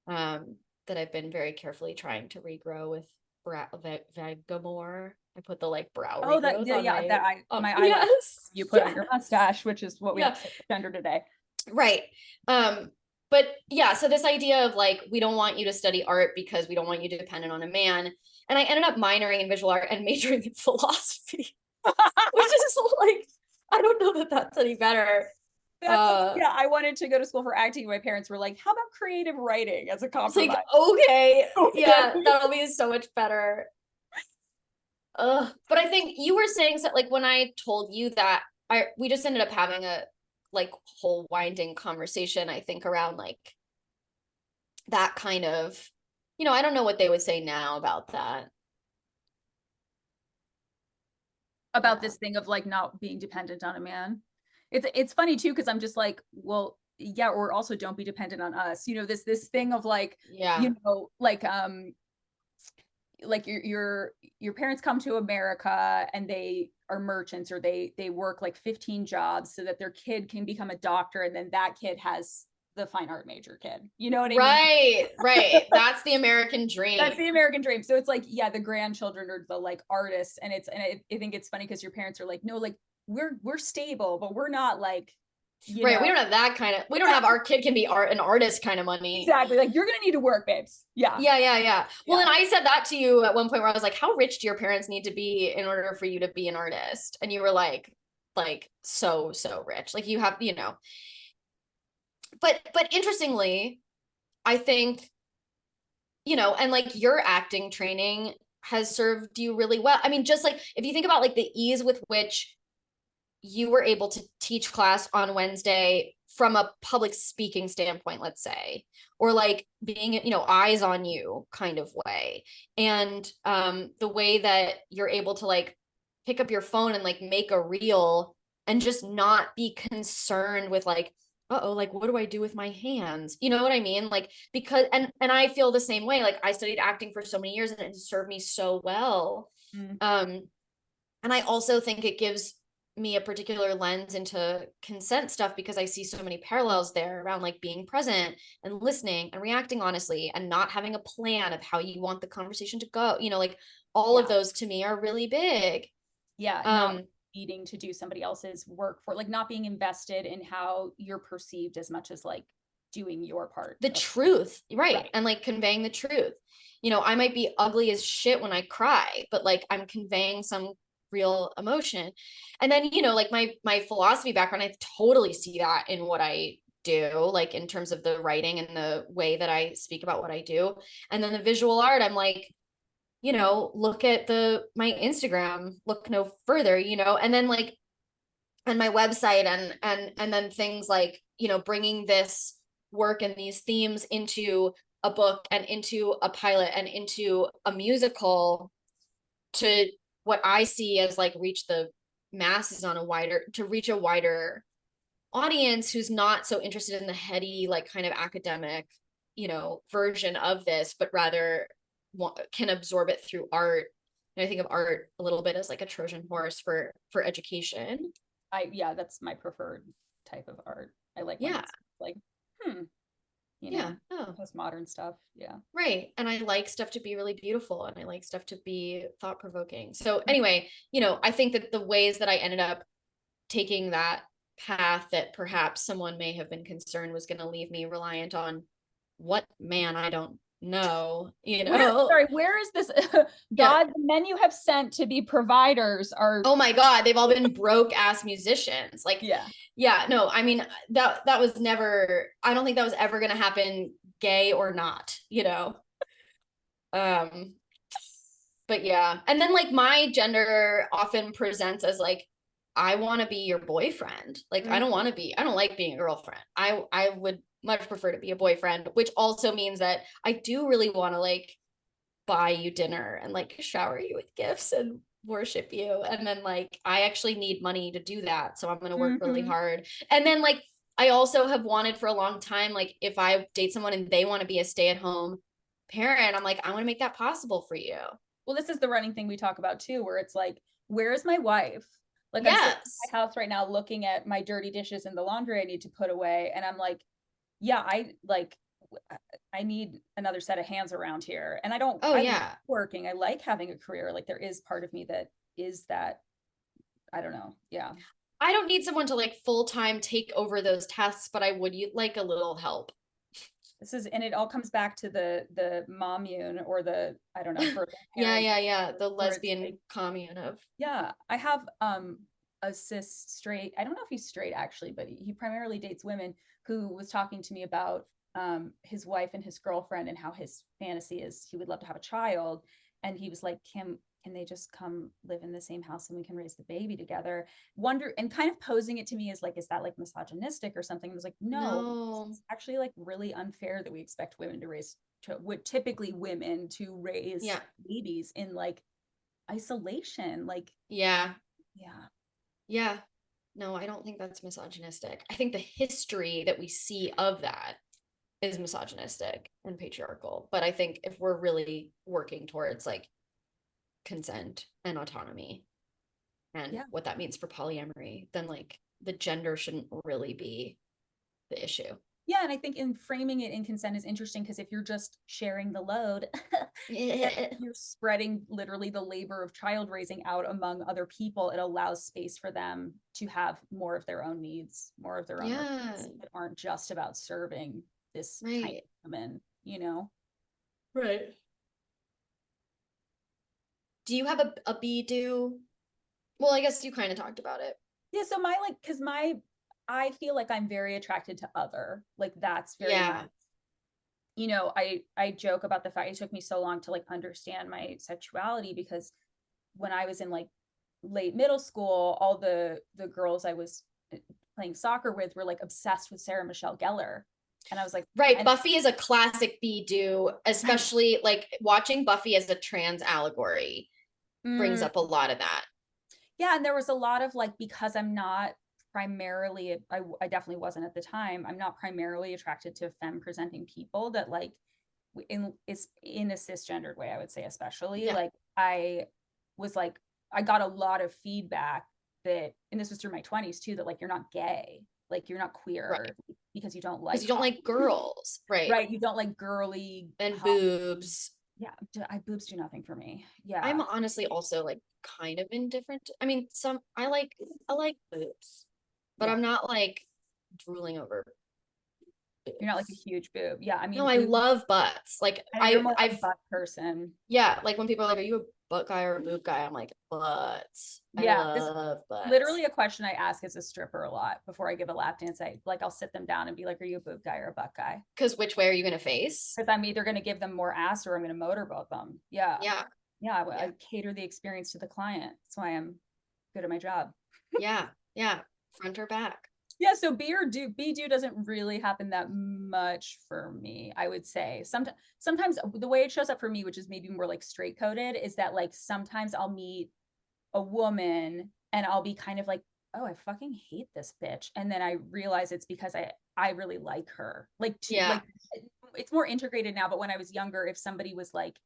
Speaker 1: that I've been very carefully trying to regrow with Vagamore. I put the like brow regrowth on
Speaker 2: my eyelash
Speaker 1: yes,
Speaker 2: you put on your mustache, which is what we have to gender today.
Speaker 1: Right. But yeah, so this idea of like, we don't want you to study art because we don't want you dependent on a man. And I ended up minoring in visual art and majoring in philosophy, which is like, I don't know that that's any better.
Speaker 2: I wanted to go to school for acting. My parents were like, how about creative writing as a compromise?
Speaker 1: Like, okay. Yeah, that'll be so much better. But I think you were saying that like when I told you that we just ended up having a like whole winding conversation, I think, around like that kind of, you know, I don't know what they would say now about that.
Speaker 2: About this thing of like not being dependent on a man. It's funny too, because I'm just like, well, yeah, or also don't be dependent on us. You know, this thing of like, you know, like your parents come to America and they are merchants, or they work like 15 jobs so that their kid can become a doctor, and then that kid has the fine art major kid. You know what I mean?
Speaker 1: Right. That's the American dream.
Speaker 2: That's the American dream. So it's like, yeah, the grandchildren are the like artists, and I think it's funny because your parents are like, no, like we're stable, but we're not like,
Speaker 1: right. We don't have that kind of, we don't have our kid can be an artist kind of money.
Speaker 2: Exactly. Like you're going to need to work, babes. Yeah.
Speaker 1: Well, and I said that to you at one point where I was like, how rich do your parents need to be in order for you to be an artist? And you were like so rich. Like you have, you know, but interestingly, I think, you know, and like your acting training has served you really well. I mean, just like if you think about like the ease with which you were able to teach class on Wednesday from a public speaking standpoint, let's say, or like being, you know, eyes on you kind of way. And the way that you're able to like pick up your phone and like make a reel and just not be concerned with like, uh-oh, like what do I do with my hands? You know what I mean? Like, because and I feel the same way. Like I studied acting for so many years and it served me so well. And I also think it gives me a particular lens into consent stuff because I see so many parallels there around like being present and listening and reacting honestly and not having a plan of how you want the conversation to go. You know, like all of those to me are really big.
Speaker 2: Yeah. Not needing to do somebody else's work for like not being invested in how you're perceived as much as like doing your part.
Speaker 1: The truth. Right. And like conveying the truth. You know, I might be ugly as shit when I cry, but like I'm conveying some real emotion. And then, you know, like my philosophy background, I totally see that in what I do, like in terms of the writing and the way that I speak about what I do. And then the visual art, I'm like, you know, look at my Instagram, look no further, you know, and then like, and my website and then things like, you know, bringing this work and these themes into a book and into a pilot and into a musical to what I see as like reach the masses on to reach a wider audience who's not so interested in the heady, like kind of academic, you know, version of this, but rather can absorb it through art. And I think of art a little bit as like a Trojan horse for education.
Speaker 2: That's my preferred type of art. I like when it's like, you know, postmodern stuff. Yeah.
Speaker 1: Right. And I like stuff to be really beautiful and I like stuff to be thought-provoking. So anyway, you know, I think that the ways that I ended up taking that path that perhaps someone may have been concerned was going to leave me reliant on what man I don't know, you know.
Speaker 2: Where is this God, the men you have sent to be providers are,
Speaker 1: oh my God, they've all been broke ass musicians. Like no, I mean that was never, I don't think that was ever going to happen, gay or not, you know. But yeah, and then like my gender often presents as like, I want to be your boyfriend. Like I don't like being a girlfriend. I would much prefer to be a boyfriend, which also means that I do really want to like buy you dinner and like shower you with gifts and worship you. And then like, I actually need money to do that. So I'm going to work really hard. And then like, I also have wanted for a long time, like if I date someone and they want to be a stay-at-home parent, I'm like, I want to make that possible for you.
Speaker 2: Well, this is the running thing we talk about too, where it's like, where's my wife? Like I'm sitting
Speaker 1: Yes.
Speaker 2: in my house right now looking at my dirty dishes and the laundry I need to put away. And I'm like, yeah, I need another set of hands around here. And
Speaker 1: Oh
Speaker 2: I like
Speaker 1: yeah.
Speaker 2: working. I like having a career. Like there is part of me that is that, I don't know. Yeah.
Speaker 1: I don't need someone to like full-time take over those tasks, but I would like a little help.
Speaker 2: And it all comes back to the mommune or the, I don't know, birth
Speaker 1: Yeah,
Speaker 2: parent,
Speaker 1: yeah, yeah. The
Speaker 2: where it's
Speaker 1: lesbian
Speaker 2: like,
Speaker 1: commune of.
Speaker 2: yeah, I have a cis straight, I don't know if he's straight actually, but he primarily dates women, who was talking to me about his wife and his girlfriend and how his fantasy is he would love to have a child. And he was like, Kim, can they just come live in the same house and we can raise the baby together? Wonder, and kind of posing it to me as like, is that like misogynistic or something? I was like, no,
Speaker 1: No.
Speaker 2: it's actually like really unfair that we expect women to raise, typically women to raise
Speaker 1: Yeah.
Speaker 2: babies in like isolation. Like,
Speaker 1: Yeah.
Speaker 2: yeah.
Speaker 1: Yeah. No, I don't think that's misogynistic. I think the history that we see of that is misogynistic and patriarchal. But I think if we're really working towards like consent and autonomy and
Speaker 2: Yeah.
Speaker 1: what that means for polyamory, then like the gender shouldn't really be the issue.
Speaker 2: Yeah, and I think in framing it in consent is interesting because if you're just sharing the load, you're spreading literally the labor of child raising out among other people. It allows space for them to have more of their own needs, more of their own
Speaker 1: Yeah.
Speaker 2: requests that aren't just about serving this tiny
Speaker 1: Right.
Speaker 2: woman, you know?
Speaker 1: Right. Do you have a be do? Well, I guess you kind of talked about it.
Speaker 2: Yeah, so my like, because my, I feel like I'm very attracted to other. Like that's very
Speaker 1: Yeah.
Speaker 2: much, you know, I joke about the fact it took me so long to like understand my sexuality because when I was in like late middle school, all the girls I was playing soccer with were like obsessed with Sarah Michelle Gellar. And I was like,
Speaker 1: Right.
Speaker 2: and
Speaker 1: Buffy is a classic be do,
Speaker 2: right.
Speaker 1: especially like watching Buffy as a trans allegory brings
Speaker 2: Mm,
Speaker 1: up a lot of that.
Speaker 2: yeah, and there was a lot of like, because I'm not primarily, I definitely wasn't at the time, I'm not primarily attracted to femme presenting people that like is in a cisgendered way, I would say, especially
Speaker 1: Yeah.
Speaker 2: like I was like, I got a lot of feedback that, and this was through my 20s too, that like you're not gay, like you're not
Speaker 1: Right.
Speaker 2: queer because you don't
Speaker 1: Because
Speaker 2: like
Speaker 1: you don't
Speaker 2: hot,
Speaker 1: like girls. Right.
Speaker 2: right? You don't like girly
Speaker 1: And
Speaker 2: hot.
Speaker 1: boobs.
Speaker 2: Yeah, boobs do nothing for me. Yeah.
Speaker 1: I'm honestly also like kind of indifferent. I mean, I like boobs, but
Speaker 2: Yeah.
Speaker 1: I'm not like drooling over
Speaker 2: You're not like a
Speaker 1: boobs.
Speaker 2: huge boob. Yeah, I
Speaker 1: No,
Speaker 2: mean
Speaker 1: I
Speaker 2: boobs.
Speaker 1: love butts. Like
Speaker 2: I know you're more of a
Speaker 1: I've
Speaker 2: butt person.
Speaker 1: yeah, like when people are like, are you a butt guy or a boob guy? I'm like, butts. I
Speaker 2: Yeah, this
Speaker 1: love butts.
Speaker 2: literally a question I ask as a stripper a lot before I give a lap dance. I like I'll sit them down and be like, "Are you a boob guy or a butt guy?"
Speaker 1: Because which way are you gonna face?
Speaker 2: Because I'm either going to give them more ass or I'm going to motorboat them. Yeah,
Speaker 1: Yeah,
Speaker 2: yeah.
Speaker 1: yeah,
Speaker 2: I cater the experience to the client. That's why I'm good at my job.
Speaker 1: yeah, yeah. Front or back.
Speaker 2: Yeah, so be do doesn't really happen that much for me, I would say. Sometimes the way it shows up for me, which is maybe more like straight coded, is that like sometimes I'll meet a woman and I'll be kind of like, oh, I fucking hate this bitch. And then I realize it's because I really like her. Like to
Speaker 1: Yeah,
Speaker 2: like it's more integrated now, but when I was younger, if somebody was like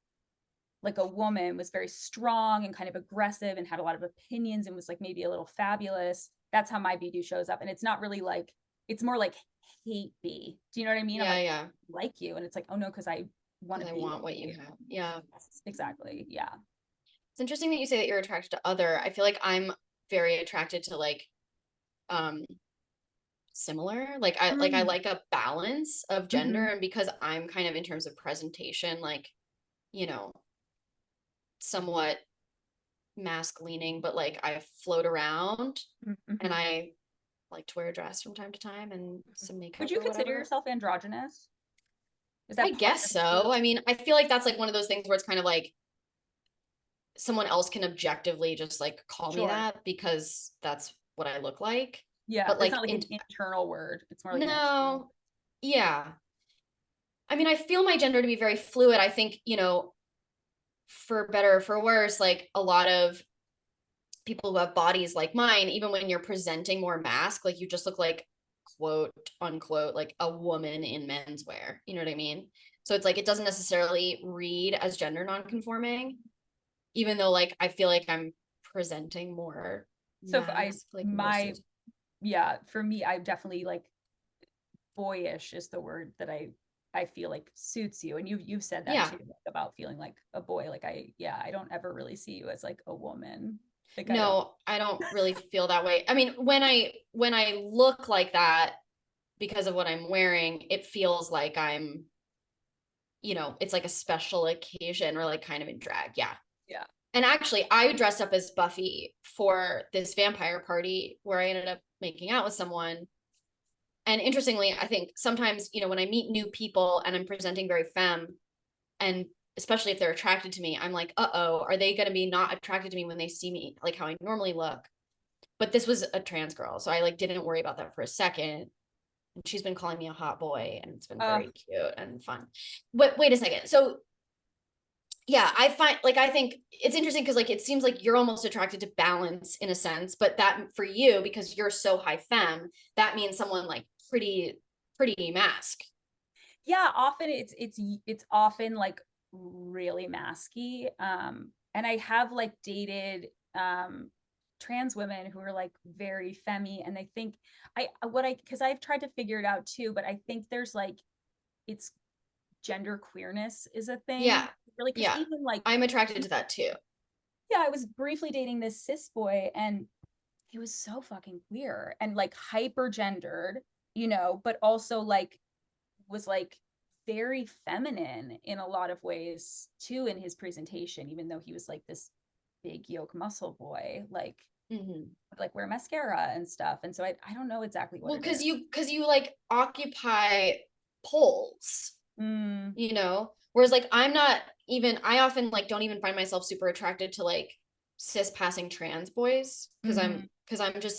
Speaker 2: a woman was very strong and kind of aggressive and had a lot of opinions and was like maybe a little fabulous, that's how my BD shows up. And it's not really like, it's more like hate B. Do you know what I mean? I'm
Speaker 1: yeah,
Speaker 2: like,
Speaker 1: yeah.
Speaker 2: like you. And it's like, oh no, because I want
Speaker 1: Because
Speaker 2: to
Speaker 1: I
Speaker 2: be
Speaker 1: want
Speaker 2: with
Speaker 1: what you
Speaker 2: you.
Speaker 1: have. Yeah.
Speaker 2: Yes, exactly. Yeah.
Speaker 1: It's interesting that you say that you're attracted to other. I feel like I'm very attracted to like um similar. I
Speaker 2: Mm.
Speaker 1: like a balance of gender,
Speaker 2: Mm-hmm.
Speaker 1: and because I'm kind of in terms of presentation, like, you know, somewhat mask leaning, but like I float around and
Speaker 2: Mm-hmm.
Speaker 1: I like to wear a dress from time to time and some
Speaker 2: Would
Speaker 1: makeup
Speaker 2: you
Speaker 1: or
Speaker 2: consider
Speaker 1: whatever.
Speaker 2: yourself androgynous? Is
Speaker 1: I
Speaker 2: that part
Speaker 1: guess
Speaker 2: of
Speaker 1: so.
Speaker 2: your,
Speaker 1: I mean, I feel like that's like one of those things where it's kind of like someone else can objectively just like call me
Speaker 2: sure.
Speaker 1: that because that's what I look like.
Speaker 2: Yeah.
Speaker 1: But
Speaker 2: It's
Speaker 1: like
Speaker 2: not like an internal word. It's more like an external.
Speaker 1: no, yeah. I mean, I feel my gender to be very fluid. I think, for better or for worse, like a lot of people who have bodies like mine, even when you're presenting more mask, like you just look like quote unquote like a woman in menswear. You know what I mean? So it's like it doesn't necessarily read as gender nonconforming, even though like I feel like I'm presenting more
Speaker 2: So if
Speaker 1: mask, like more
Speaker 2: yeah, for me, I definitely like boyish is the word that I feel like suits you. And you've said that too, like, about feeling like a boy. Like I don't ever really see you as like a woman. Like
Speaker 1: no, I don't really feel that way. I mean, when I look like that because of what I'm wearing, it feels like I'm, you know, it's like a special occasion or like kind of in drag. Yeah.
Speaker 2: Yeah.
Speaker 1: And actually, I dressed up as Buffy for this vampire party where I ended up making out with someone. And interestingly, I think sometimes, you know, when I meet new people and I'm presenting very femme, and especially if they're attracted to me, I'm like, uh-oh, are they going to be not attracted to me when they see me like how I normally look? But this was a trans girl, so I like didn't worry about that for a second. And she's been calling me a hot boy, and it's been very cute and fun. But wait a second. So yeah, I think it's interesting because like it seems like you're almost attracted to balance in a sense, but that for you, because you're so high femme, that means someone like pretty mask.
Speaker 2: Yeah, often it's often like really masky. And I have like dated trans women who are like very femmy, and I think because I've tried to figure it out too, but I think there's like it's gender queerness is a thing.
Speaker 1: Yeah.
Speaker 2: Really, because
Speaker 1: Yeah.
Speaker 2: even like
Speaker 1: I'm attracted to that too.
Speaker 2: yeah, I was briefly dating this cis boy, and he was so fucking queer and like hyper gendered, you know, but also like was like very feminine in a lot of ways too in his presentation, even though he was like this big yoke muscle boy, like wear mascara and stuff. And so I don't know exactly what
Speaker 1: because you like occupy poles, you know, whereas like I often like don't even find myself super attracted to like cis passing trans boys because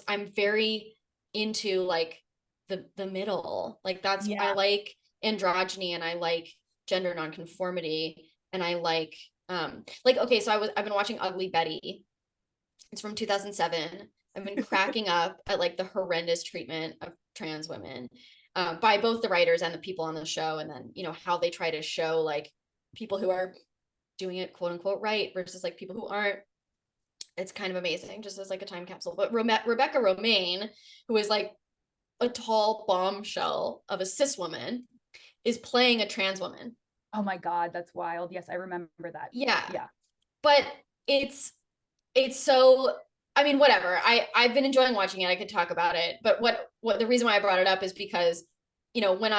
Speaker 1: I'm very into like the middle. Like that's I like androgyny and I like gender nonconformity and I like okay, so I've been watching Ugly Betty. It's from 2007. I've been cracking up at like the horrendous treatment of trans women by both the writers and the people on the show, and then you know how they try to show like people who are doing it quote unquote right versus like people who aren't. It's kind of amazing, just as like a time capsule. But Rebecca Romaine, who is like a tall bombshell of a cis woman, is playing a trans woman.
Speaker 2: Oh my God, that's wild. Yes, I remember that.
Speaker 1: Yeah. But it's so, I mean, whatever. I've been enjoying watching it. I could talk about it, but what the reason why I brought it up is because, you know, when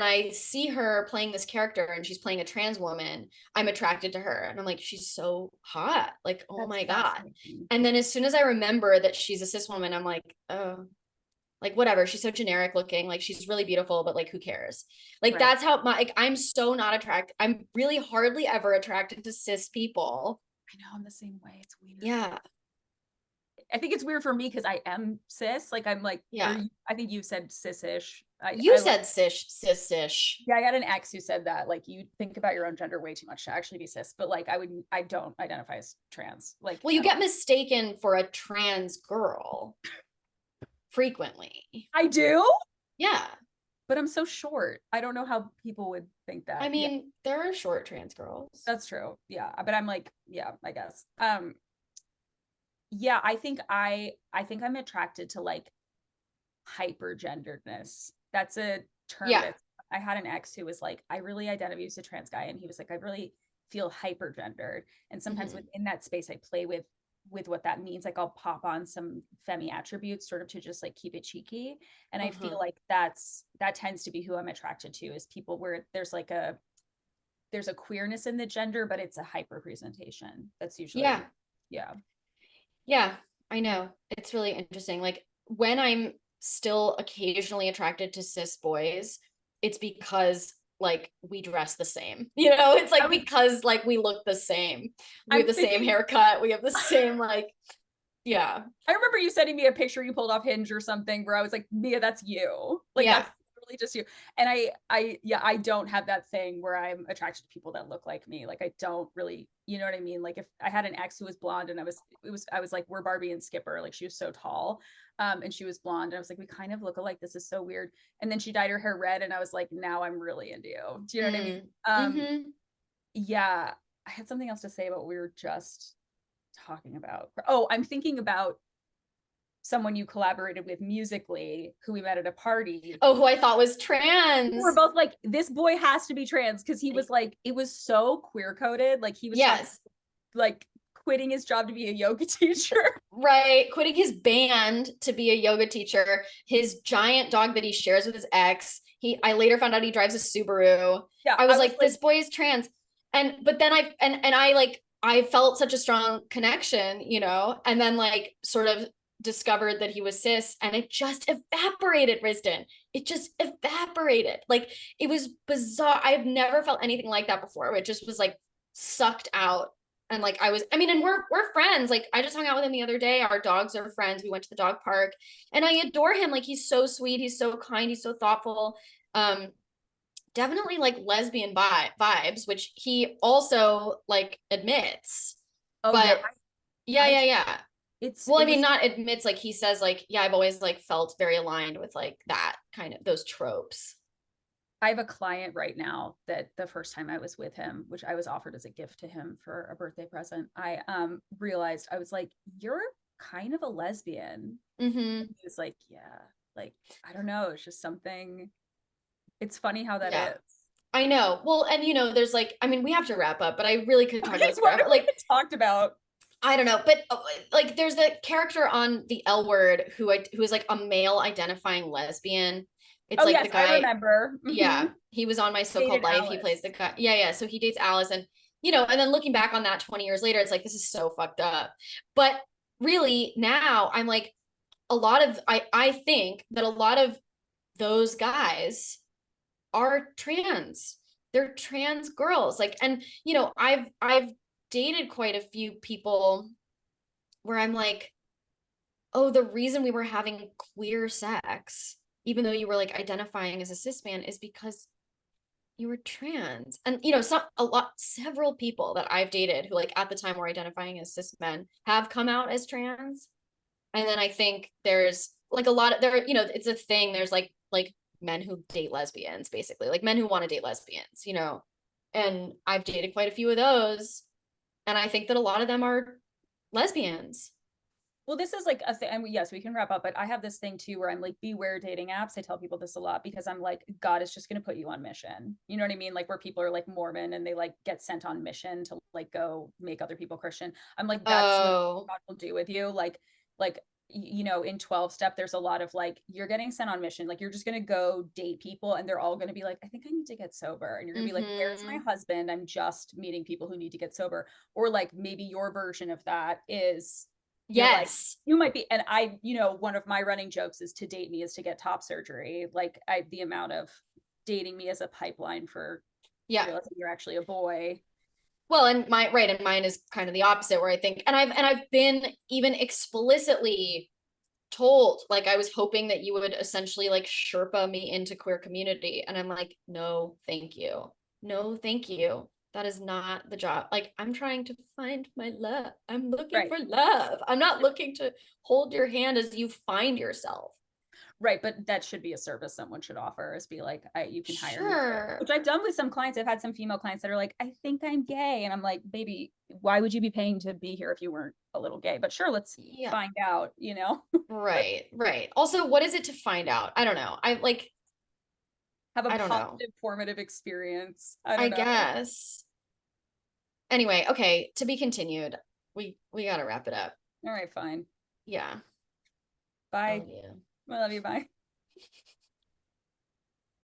Speaker 1: I see her playing this character and she's playing a trans woman, I'm attracted to her and I'm like, she's so hot. Like, oh my God. And then as soon as I remember that she's a cis woman, I'm like, oh, like whatever. She's so generic looking. Like she's really beautiful, but like who cares? Like that's how I'm so not attracted. I'm really hardly ever attracted to cis people.
Speaker 2: I know, I'm the same way. It's weird.
Speaker 1: Yeah.
Speaker 2: I think it's weird for me because I am cis. Like I'm like,
Speaker 1: yeah.
Speaker 2: I think you said cis-ish.
Speaker 1: You said cis-ish.
Speaker 2: Yeah, I got an ex who said that. Like you think about your own gender way too much to actually be cis. But like I don't identify as trans. Like
Speaker 1: well, you get mistaken for a trans girl frequently.
Speaker 2: I do?
Speaker 1: Yeah.
Speaker 2: But I'm so short. I don't know how people would think that.
Speaker 1: I mean, there are short trans girls.
Speaker 2: That's true. Yeah. But I'm like, yeah, I guess. Yeah, I think I'm attracted to like hypergenderedness. That's a term.
Speaker 1: Yeah.
Speaker 2: I had an ex who was like, I really identify as a trans guy, and he was like, I really feel hypergendered. And sometimes within that space, I play with what that means. Like I'll pop on some femmy attributes sort of to just like keep it cheeky. And I feel like that tends to be who I'm attracted to, is people where there's a queerness in the gender, but it's a hyper presentation. That's usually
Speaker 1: yeah, I know. It's really interesting. Like when I'm still occasionally attracted to cis boys, it's because like we dress the same, you know, it's like because like we look the same, we have the same haircut, we have the same like I
Speaker 2: remember you sending me a picture you pulled off Hinge or something where I was like, Mia, that's you. Like that's literally just you. And I don't have that thing where I'm attracted to people that look like me. Like I don't really, you know what I mean? Like if I had an ex who was blonde and I was like, we're Barbie and Skipper. Like she was so tall. And she was blonde. And I was like, we kind of look alike. This is so weird. And then she dyed her hair red. And I was like, now I'm really into you. Do you know what I mean?
Speaker 1: Mm-hmm.
Speaker 2: Yeah. I had something else to say about what we were just talking about. Oh, I'm thinking about someone you collaborated with musically who we met at a party.
Speaker 1: Oh, who I thought was
Speaker 2: We're
Speaker 1: trans.
Speaker 2: both like, this boy has to be trans because he was like, it was so queer coded. Like he was
Speaker 1: Yes.
Speaker 2: like quitting his job to be a yoga teacher.
Speaker 1: Right. Quitting his band to be a yoga teacher, his giant dog that he shares with his ex. I later found out he drives a Subaru.
Speaker 2: Yeah.
Speaker 1: I was like, this boy is trans. But then I felt such a strong connection, you know, and then like sort of discovered that he was cis and it just evaporated, Risdon. It just evaporated. Like it was bizarre. I've never felt anything like that before. It just was like sucked out. And like and we're friends. Like I just hung out with him the other day. Our dogs are friends. We went to the dog park and I adore him. Like he's so sweet, he's so kind, he's so thoughtful. Definitely like lesbian vibes, which he also like admits.
Speaker 2: Oh
Speaker 1: But
Speaker 2: yeah.
Speaker 1: yeah. Well, I mean, not admits, like he says, like, yeah, I've always like felt very aligned with like that kind of those tropes.
Speaker 2: I have a client right now that the first time I was with him, which I was offered as a gift to him for a birthday present, I realized I was like, you're kind of a lesbian.
Speaker 1: Mm-hmm.
Speaker 2: He was like, yeah, like, I don't know. It's just something. It's funny how that is.
Speaker 1: I know. Well, and you know, there's like, I mean, we have to wrap up, but I really could talk about this forever.
Speaker 2: Like talked about.
Speaker 1: I don't know, but like there's the character on the L Word who is like a male identifying lesbian. It's like
Speaker 2: yes,
Speaker 1: the guy.
Speaker 2: I remember.
Speaker 1: Yeah, he was on My So-Called Life. Alice. He plays the guy. Yeah. So he dates Alice, and you know, and then looking back on that 20 years later, it's like this is so fucked up. But really, now I'm like, I think that a lot of those guys are trans. They're trans girls. Like, and you know, I've dated quite a few people where I'm like, oh, the reason we were having queer sex, even though you were like identifying as a cis man, is because you were trans. And you know, several people that I've dated who like at the time were identifying as cis men have come out as trans. And then I think there's like a lot of you know, it's a thing. There's like men who date lesbians, basically, like men who want to date lesbians, you know. And I've dated quite a few of those. And I think that a lot of them are lesbians.
Speaker 2: Well, this is like a thing. And yes, we can wrap up, but I have this thing too where I'm like, beware dating apps. I tell people this a lot because I'm like, God is just going to put you on mission. You know what I mean? Like where people are like Mormon and they like get sent on mission to like go make other people Christian. I'm like, that's what God will do with you. Like, you know, in 12 step, there's a lot of like, you're getting sent on mission. Like you're just going to go date people and they're all going to be like, I think I need to get sober. And you're going to be like, where's my husband? I'm just meeting people who need to get sober. Or like maybe your version of that is,
Speaker 1: yes,
Speaker 2: you might be. And I, you know, one of my running jokes is to date me is to get top surgery. Like the amount of dating me as a pipeline for realizing you're actually a boy.
Speaker 1: Well, and mine is kind of the opposite, where I think, and I've been even explicitly told, like I was hoping that you would essentially like Sherpa me into queer community, and I'm like, no, thank you, no, thank you. That is not the job. Like I'm trying to find my love. I'm looking for love. I'm not looking to hold your hand as you find yourself.
Speaker 2: Right. But that should be a service someone should offer, is be like, you can hire me. Which I've done with some clients. I've had some female clients that are like, I think I'm gay. And I'm like, baby, why would you be paying to be here if you weren't a little gay? But sure, let's find out, you know?
Speaker 1: Right. Also, what is it to find out? I don't know. I like
Speaker 2: have a positive formative experience.
Speaker 1: I guess. Anyway, okay, to be continued. We gotta wrap it up.
Speaker 2: All right, fine.
Speaker 1: Yeah.
Speaker 2: Bye. I love you. Bye.